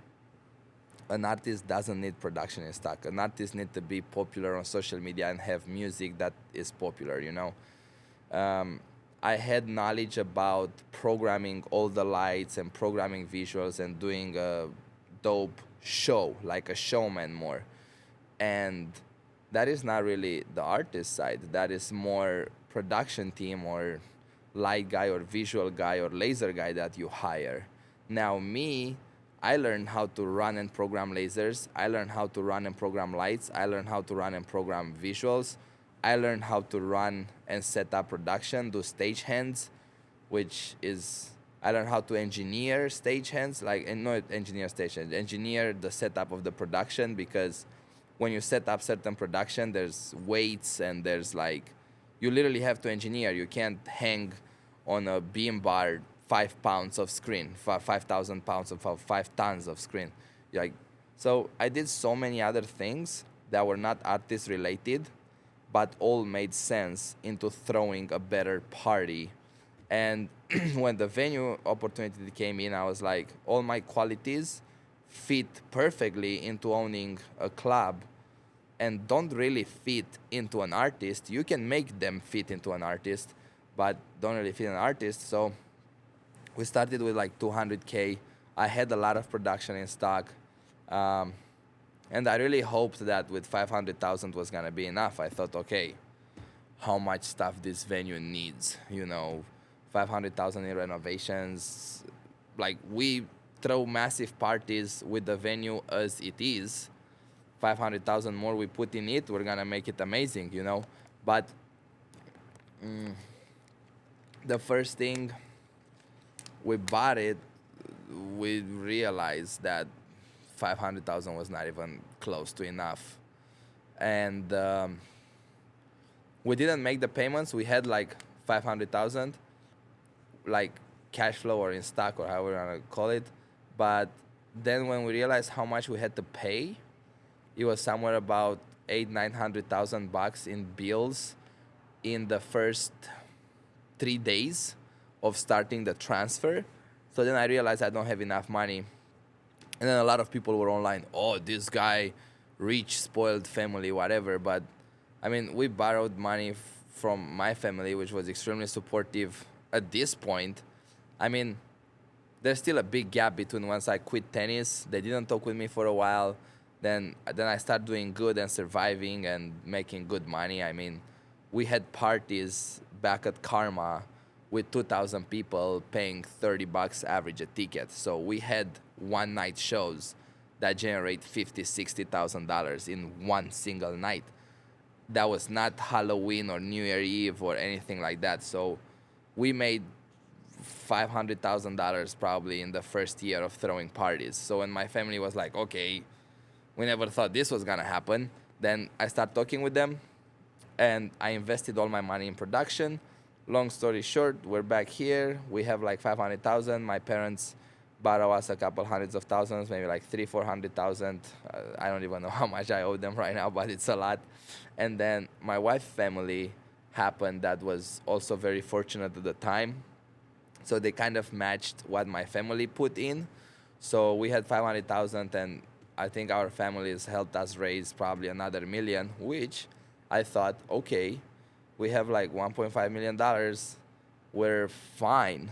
An artist doesn't need production in stock. An artist needs to be popular on social media and have music that is popular, you know? I had knowledge about programming all the lights and programming visuals and doing a dope show, like a showman more. And that is not really the artist side. That is more production team or light guy or visual guy or laser guy that you hire. Now me, I learned how to run and program lasers. I learned how to run and program lights. I learned how to run and program visuals. I learned how to run and set up production, do stagehands, which is I learned how to engineer stagehands, like and not engineer stagehands, engineer the setup of the production, because when you set up certain production, there's weights and there's like you literally have to engineer. You can't hang on a beam bar 5 pounds of screen, 5,000 pounds of 5 tons of screen, like. So I did so many other things that were not artist related, but all made sense into throwing a better party. And when the venue opportunity came in, I was like, all my qualities fit perfectly into owning a club and don't really fit into an artist. You can make them fit into an artist, but don't really fit an artist. So we started with like 200K. I had a lot of production in stock. Um, and I really hoped that with 500,000 was gonna be enough. I thought, okay, how much stuff this venue needs. 500,000 in renovations. Like, we throw massive parties with the venue as it is. 500,000 more we put in it, we're gonna make it amazing. But the first thing we bought it, we realized that 500,000 was not even close to enough. And we didn't make the payments. We had like 500,000, like cash flow or in stock or however you want to call it. But then when we realized how much we had to pay, it was somewhere about $900,000 in bills in the first 3 days of starting the transfer. So then I realized I don't have enough money. And then a lot of people were online, oh, this guy, rich, spoiled family, whatever. But I mean, we borrowed money from my family, which was extremely supportive at this point. I mean, there's still a big gap between once I quit tennis, they didn't talk with me for a while, then I started doing good and surviving and making good money. I mean, we had parties back at Karma with 2,000 people paying $30 average a ticket. So we had one night shows that generate $50,000-$60,000 in one single night. That was not Halloween or New Year Eve or anything like that. So we made $500,000 probably in the first year of throwing parties. So when my family was like, okay, we never thought this was gonna happen, then I started talking with them and I invested all my money in production. Long story short, we're back here. We have like 500,000. My parents borrow us a couple hundreds of thousands, maybe like 300,000-400,000. I don't even know how much I owe them right now, but it's a lot. And then my wife's family happened that was also very fortunate at the time. So they kind of matched what my family put in. So we had 500,000, and I think our families helped us raise probably another $1 million, which I thought, okay, we have like $1.5 million. We're fine.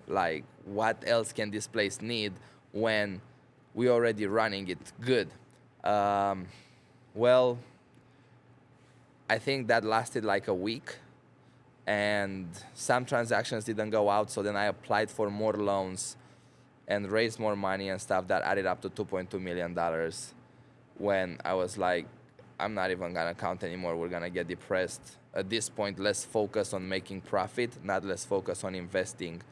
Like, what else can this place need when we're already running it good? Well, I think that lasted like a week, and some transactions didn't go out. So then I applied for more loans and raised more money and stuff that added up to $2.2 million. When I was like, I'm not even gonna count anymore. We're gonna get depressed. At this point, let's focus on making profit, not let's focus on investing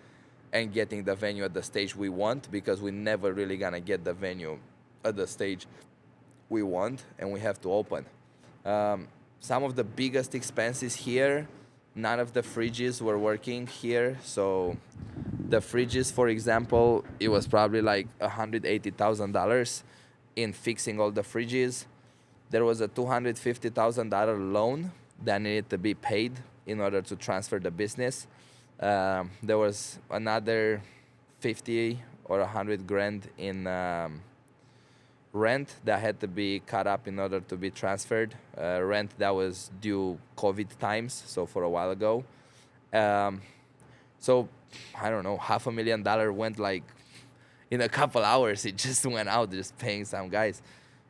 and getting the venue at the stage we want, because we're never really gonna get the venue at the stage we want, and we have to open. Some of the biggest expenses here, none of the fridges were working here. So the fridges, for example, it was probably like $180,000 in fixing all the fridges. There was a $250,000 loan that needed to be paid in order to transfer the business. There was another 50 or 100 grand in rent that had to be cut up in order to be transferred. Rent that was due COVID times, so for a while ago. So I don't know, $500,000 went like in a couple hours. It just went out just paying some guys.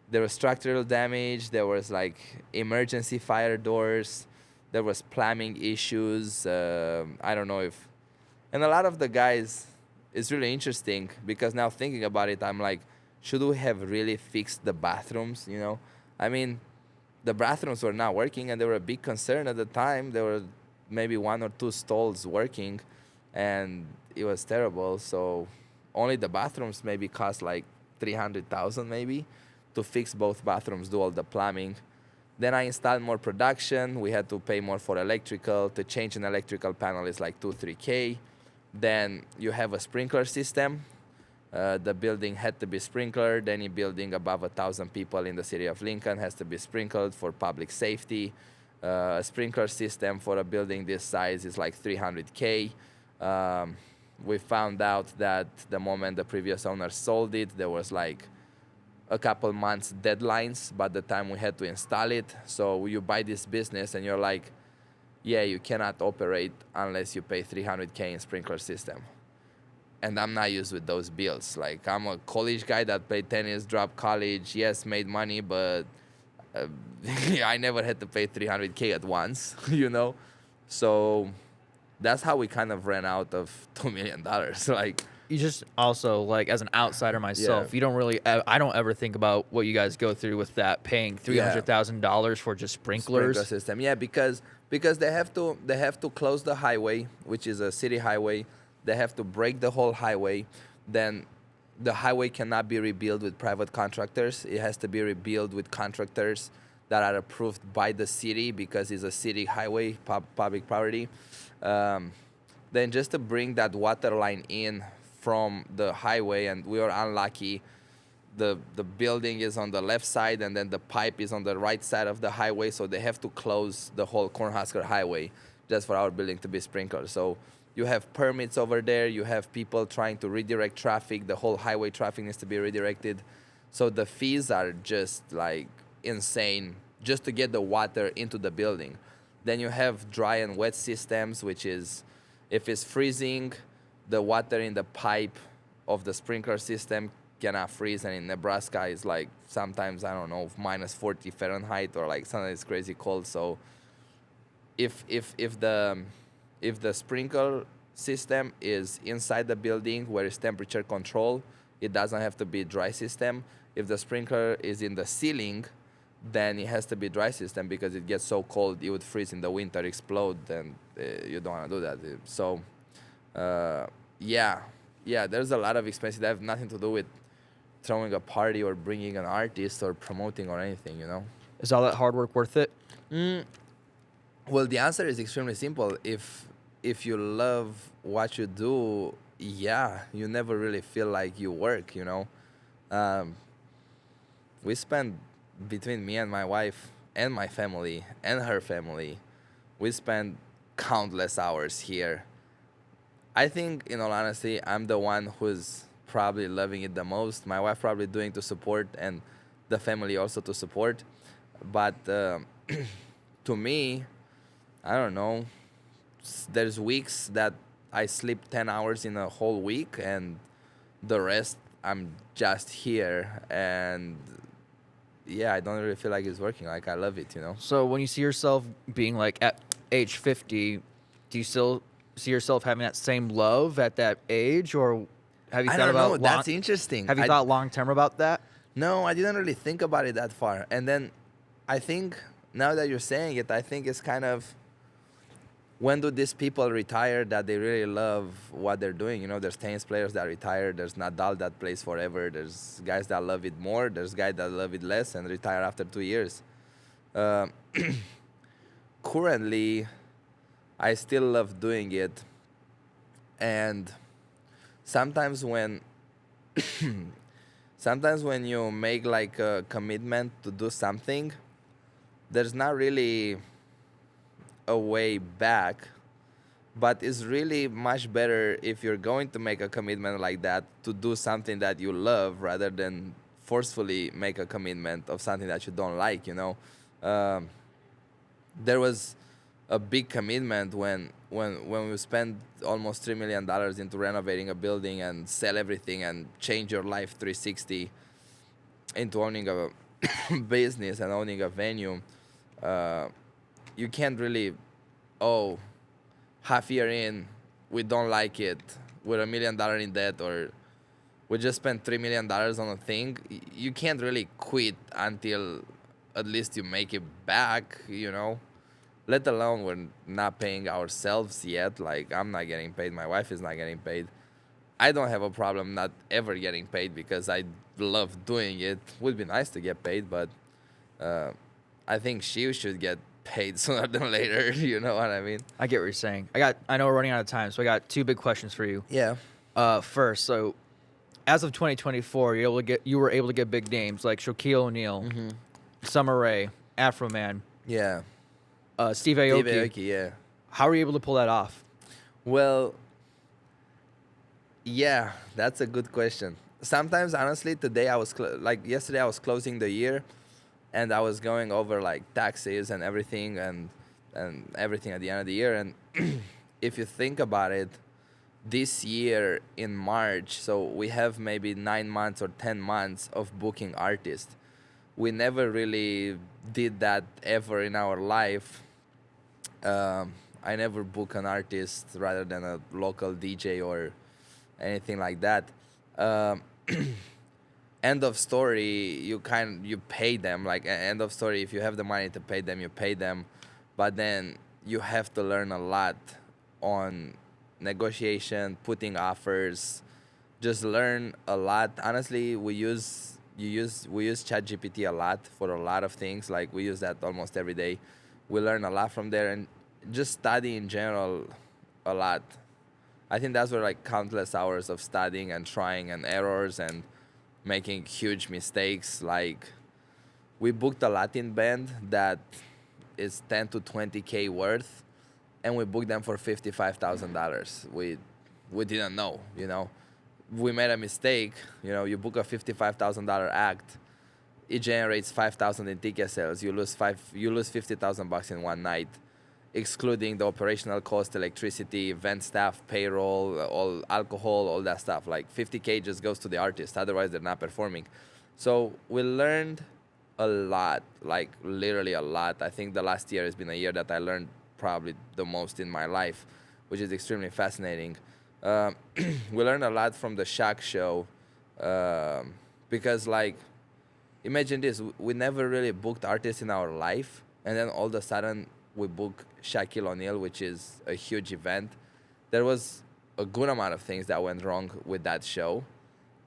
There was structural damage. There was like emergency fire doors. There was plumbing issues. I don't know if, and a lot of the guys, it's really interesting because now thinking about it, I'm like, should we have really fixed the bathrooms? I mean, the bathrooms were not working, and they were a big concern at the time. There were maybe 1 or 2 stalls working, and it was terrible. So only the bathrooms maybe cost like $300,000 maybe to fix both bathrooms, do all the plumbing. Then I installed more production. We had to pay more for electrical. To change an electrical panel is like $2-3K. Then you have a sprinkler system. The building had to be sprinkled. Any building above 1,000 people in the city of Lincoln has to be sprinkled for public safety. A sprinkler system for a building this size is like $300K. We found out that the moment the previous owner sold it, there was like a couple months deadlines by the time we had to install it. So you buy this business and you're like, yeah, you cannot operate unless you pay $300K in sprinkler system. And I'm not used with those bills. Like, I'm a college guy that played tennis, dropped college, yes, made money, but I never had to pay 300K at once, you know. So that's how we kind of ran out of $2 million. Like, You just also like as an outsider yeah, myself, you don't really. I don't ever think about what you guys go through with that, paying yeah, $300,000 for just sprinkler sprinklers. system. Yeah, because they have to close the highway, which is a city highway. They have to break the whole highway. Then the highway cannot be rebuilt with private contractors. It has to be rebuilt with contractors that are approved by the city because it's a city highway, public property. Um, then just to bring that water line in from the highway, and we were unlucky. The building is on the left side, and then the pipe is on the right side of the highway, so they have to close the whole Cornhusker highway just for our building to be sprinkled. So you have permits over there, you have people trying to redirect traffic, the whole highway traffic needs to be redirected. So the fees are just like insane just to get the water into the building. Then you have dry and wet systems, which is if it's freezing, the water in the pipe of the sprinkler system cannot freeze. And in Nebraska, it's like sometimes, I don't know, minus 40 Fahrenheit or like something that's crazy cold. So if the sprinkler system is inside the building where it's temperature control, it doesn't have to be dry system. If the sprinkler is in the ceiling, then it has to be dry system because it gets so cold it would freeze in the winter, explode, and you don't want to do that. So yeah, there's a lot of expenses that have nothing to do with throwing a party or bringing an artist or promoting or anything, you know. Is all that hard work worth it? Well, the answer is extremely simple. If you love what you do, yeah, you never really feel like you work, you know. Um, we spend between me and my wife and my family and her family, we spend countless hours here. I think, in all honesty, I'm the one who's probably loving it the most. My wife probably doing to support, and the family also to support. But to me, I don't know. There's weeks that I sleep 10 hours in a whole week, and the rest I'm just here. And yeah, I don't really feel like it's working. Like, I love it, you know? So when you see yourself being like at age 50, do you still see yourself having that same love at that age, or have you I thought don't know. about That's interesting. have you thought long term about that? No, I didn't really think about it that far. And then I think now that you're saying it, I think it's kind of when do these people retire that they really love what they're doing? You know, there's tennis players that retire. There's Nadal that plays forever. There's guys that love it more. There's guys that love it less and retire after 2 years. Uh, Currently, I still love doing it. And sometimes when sometimes when you make like a commitment to do something, there's not really a way back, but it's really much better if you're going to make a commitment like that to do something that you love rather than forcefully make a commitment of something that you don't like, you know. um, there was a big commitment when we spent almost $3 million into renovating a building and sell everything and change your life 360 into owning a business and owning a venue. uh, you can't really, oh, half year in, we don't like it, we're $1 million in debt, or we just spent $3 million on a thing. You can't really quit until at least you make it back, you know. Let alone we're not paying ourselves yet. Like, I'm not getting paid, my wife is not getting paid. I don't have a problem not ever getting paid because I love doing it. Would be nice to get paid, but uh, I think she should get paid sooner than later. You know what I mean? I get what you're saying. I know we're running out of time, so I got two big questions for you. Yeah. First, so as of 2024, you were able to get big names like Shaquille O'Neal, Summer Rae, Afro Man, Yeah. Steve Steve Aoki. Aoki, yeah. How were you able to pull that off? Well, yeah, that's a good question. Sometimes, honestly, today I was like yesterday I was closing the year, and I was going over like taxes and everything and everything at the end of the year. And if you think about it, this year in March, so we have maybe 9 months or 10 months of booking artists. we never really did that ever in our life. I never book an artist rather than a local DJ or anything like that. Um, End of story. You pay them, like end of story. If you have the money to pay them, you pay them, but then you have to learn a lot on negotiation, putting offers. Just learn a lot. Honestly, we use ChatGPT a lot for a lot of things. Like we use that almost every day. We learn a lot from there, and just study in general a lot. I think that's where like countless hours of studying and trying and errors and making huge mistakes. Like we booked a Latin band that is 10 to 20K worth, and we booked them for $55,000. We didn't know, you know. We made a mistake. You know, you book a $55,000 act, it generates 5,000 in ticket sales. You lose 50,000 bucks in one night, excluding the operational cost, electricity, event staff, payroll, all alcohol, all that stuff. Like 50K just goes to the artist. Otherwise, they're not performing. So we learned a lot, like literally a lot. I think the last year has been a year that I learned probably the most in my life, which is extremely fascinating. Um, we learned a lot from the Shaq show, because like imagine this: we never really booked artists in our life, and then all of a sudden we book Shaquille O'Neal, which is a huge event. There was a good amount of things that went wrong with that show,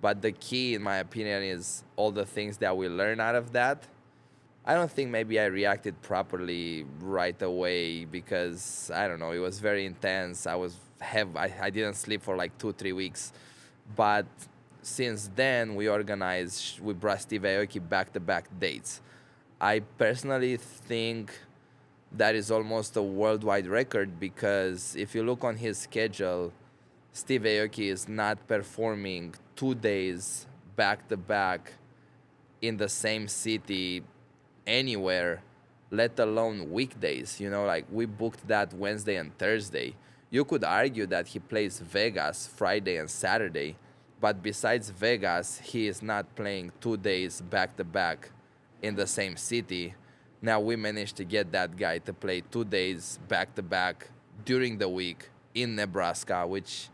but the key, in my opinion, is all the things that we learn out of that. I don't think maybe I reacted properly right away because I don't know, it was very intense. I didn't sleep for like 2 3 weeks, but since then we brought Steve Aoki back-to-back dates. I personally think that is almost a worldwide record because if you look on his schedule, Steve Aoki is not performing 2 days back to back in the same city anywhere, let alone weekdays. You know, like we booked that Wednesday and Thursday. You could argue that he plays Vegas Friday and Saturday, but besides Vegas, he is not playing 2 days back to back in the same city. Now we managed to get that guy to play 2 days back to back during the week in Nebraska, which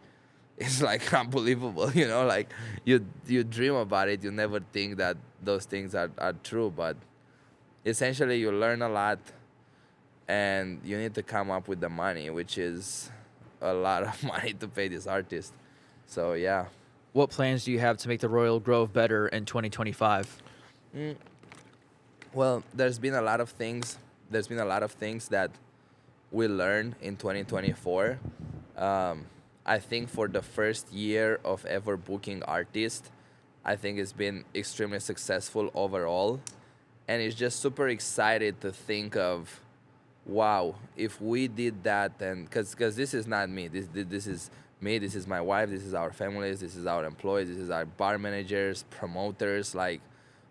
is like unbelievable. You know, like you dream about it, you never think that those things are true, but essentially you learn a lot and you need to come up with the money, which is a lot of money to pay this artist. So yeah. What plans do you have to make the Royal Grove better in 2025? Well, there's been a lot of things. There's been a lot of things that we learned in 2024. I think for the first year of ever booking artists, I think it's been extremely successful overall. And it's just super excited to think of, wow, if we did that, and because this is not me. This is me. This is my wife. This is our families. This is our employees. This is our bar managers, promoters. Like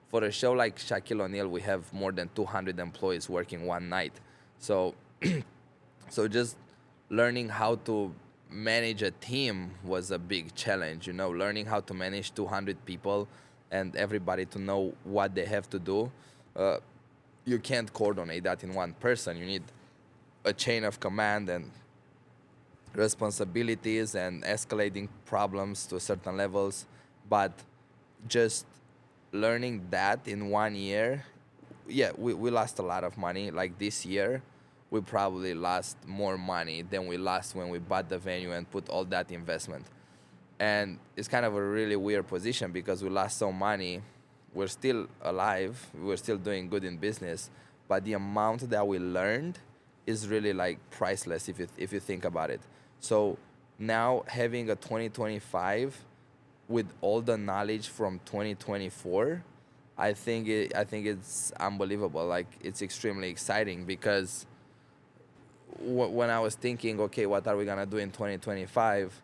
for a show like Shaquille O'Neal, we have more than 200 employees working one night. So, so just learning how to manage a team was a big challenge. You know, learning how to manage 200 people and everybody to know what they have to do. You can't coordinate that in one person. You need a chain of command and responsibilities and escalating problems to certain levels. But just learning that in 1 year, yeah, we lost a lot of money. Like this year, we probably lost more money than we lost when we bought the venue and put all that investment. And it's kind of a really weird position because we lost so money. We're still alive. We're still doing good in business. But the amount that we learned is really like priceless if you think about it. So now having a 2025 with all the knowledge from 2024, I think it's unbelievable. Like it's extremely exciting because when I was thinking, okay, what are we gonna do in 2025?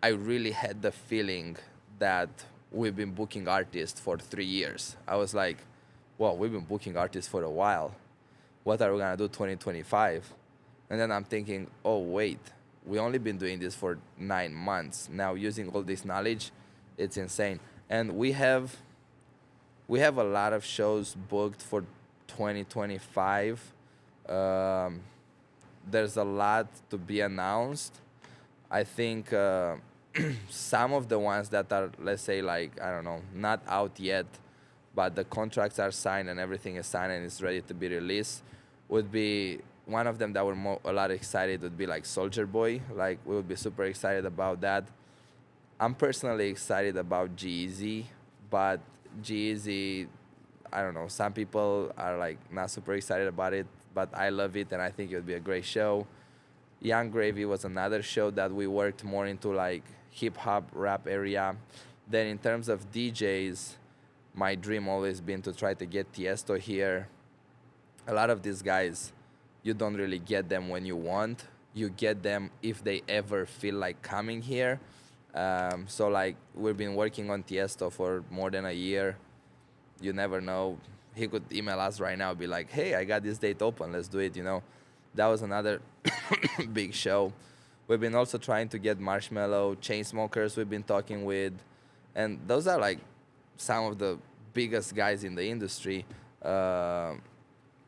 I really had the feeling that we've been booking artists for 3 years. I was like, well, we've been booking artists for a while. What are we gonna do 2025? And then I'm thinking, oh wait, we only been doing this for 9 months. Now using all this knowledge, it's insane. And we have we have a lot of shows booked for 2025. Um, there's a lot to be announced. I think some of the ones that are, let's say, like, I don't know, not out yet, but the contracts are signed and everything is signed and it's ready to be released, would be one of them that we're a lot excited would be like Soldier Boy. Like, we would be super excited about that. I'm personally excited about G-Eazy, but G-Eazy, I don't know, some people are like not super excited about it, but I love it and I think it would be a great show. Young Gravy was another show that we worked more into like hip hop rap area. Then in terms of DJs, my dream always been to try to get Tiesto here. A lot of these guys, you don't really get them when you want. You get them if they ever feel like coming here. So like we've been working on Tiesto for more than a year. You never know. He could email us right now, be like, "Hey, I got this date open. Let's do it." You know, that was another big show. We've been also trying to get Marshmello, Chainsmokers. We've been talking with, and those are like some of the biggest guys in the industry.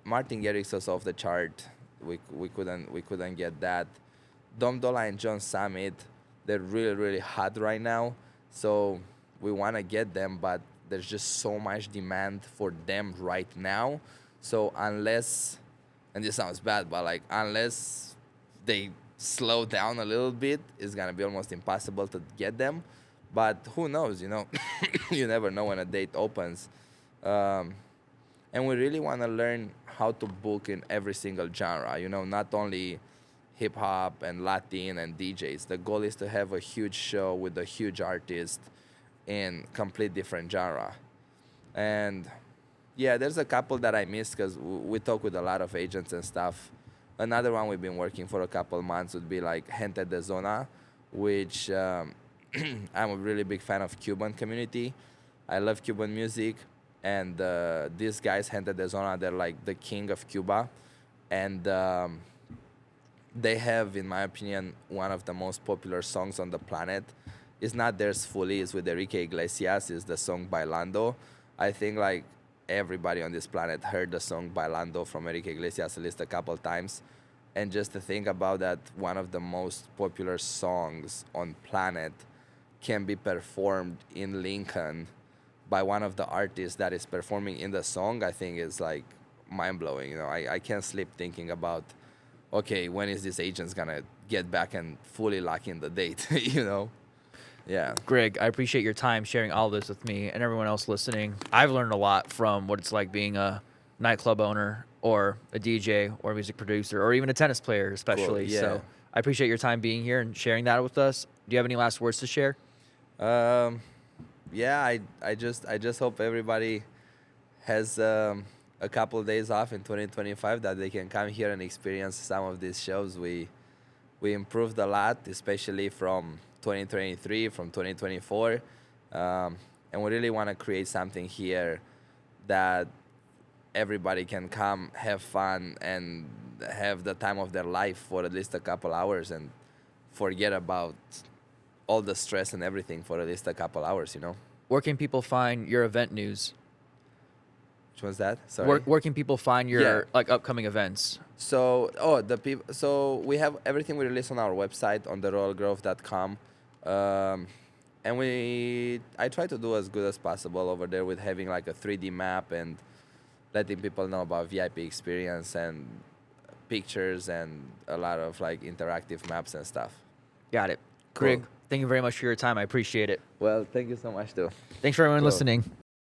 Martin Garrix was off the chart. We couldn't get that. Dom Dola and John Summit, they're really hot right now. So we want to get them, but there's just so much demand for them right now. So unless, and this sounds bad, but like unless they slow down a little bit, it's gonna be almost impossible to get them. But who knows, you know? You never know when a date opens. Um, and we really want to learn how to book in every single genre, you know, not only hip hop and Latin and DJs. The goal is to have a huge show with a huge artist in complete different genre. And yeah, there's a couple that I missed because we talk with a lot of agents and stuff. Another one we've been working for a couple months would be like Gente de Zona, which I'm a really big fan of Cuban community. I love Cuban music. And these guys, Gente de Zona, they're like the king of Cuba. And they have, in my opinion, one of the most popular songs on the planet. It's not theirs fully, it's with Enrique Iglesias, it's the song Bailando. I think like everybody on this planet heard the song Bailando from Enrique Iglesias at least a couple times. And just to think about that, one of the most popular songs on planet can be performed in Lincoln by one of the artists that is performing in the song, I think is like mind-blowing. You know, I can't sleep thinking about, okay, when is this agent's gonna get back and fully lock in the date, you know? Yeah. Greg, I appreciate your time sharing all this with me and everyone else listening. I've learned a lot from what it's like being a nightclub owner or a DJ or a music producer or even a tennis player, especially. Cool, yeah. So I appreciate your time being here and sharing that with us. Do you have any last words to share? Yeah, I just hope everybody has a couple days off in 2025 that they can come here and experience some of these shows. We improved a lot, especially from 2023, from 2024, and we really want to create something here that everybody can come, have fun, and have the time of their life for at least a couple hours and forget about all the stress and everything for at least a couple hours, you know? Where can people find your event news? Which one's that? Sorry. Where can people find your Yeah. like upcoming events? So, so we have everything we release on our website on theroyalgrove.com. And I try to do as good as possible over there with having like a 3D map and letting people know about VIP experience and pictures and a lot of like interactive maps and stuff. Got it. Cool. Greg, thank you very much for your time. I appreciate it. Well, thank you so much too. Thanks for everyone Cool. listening.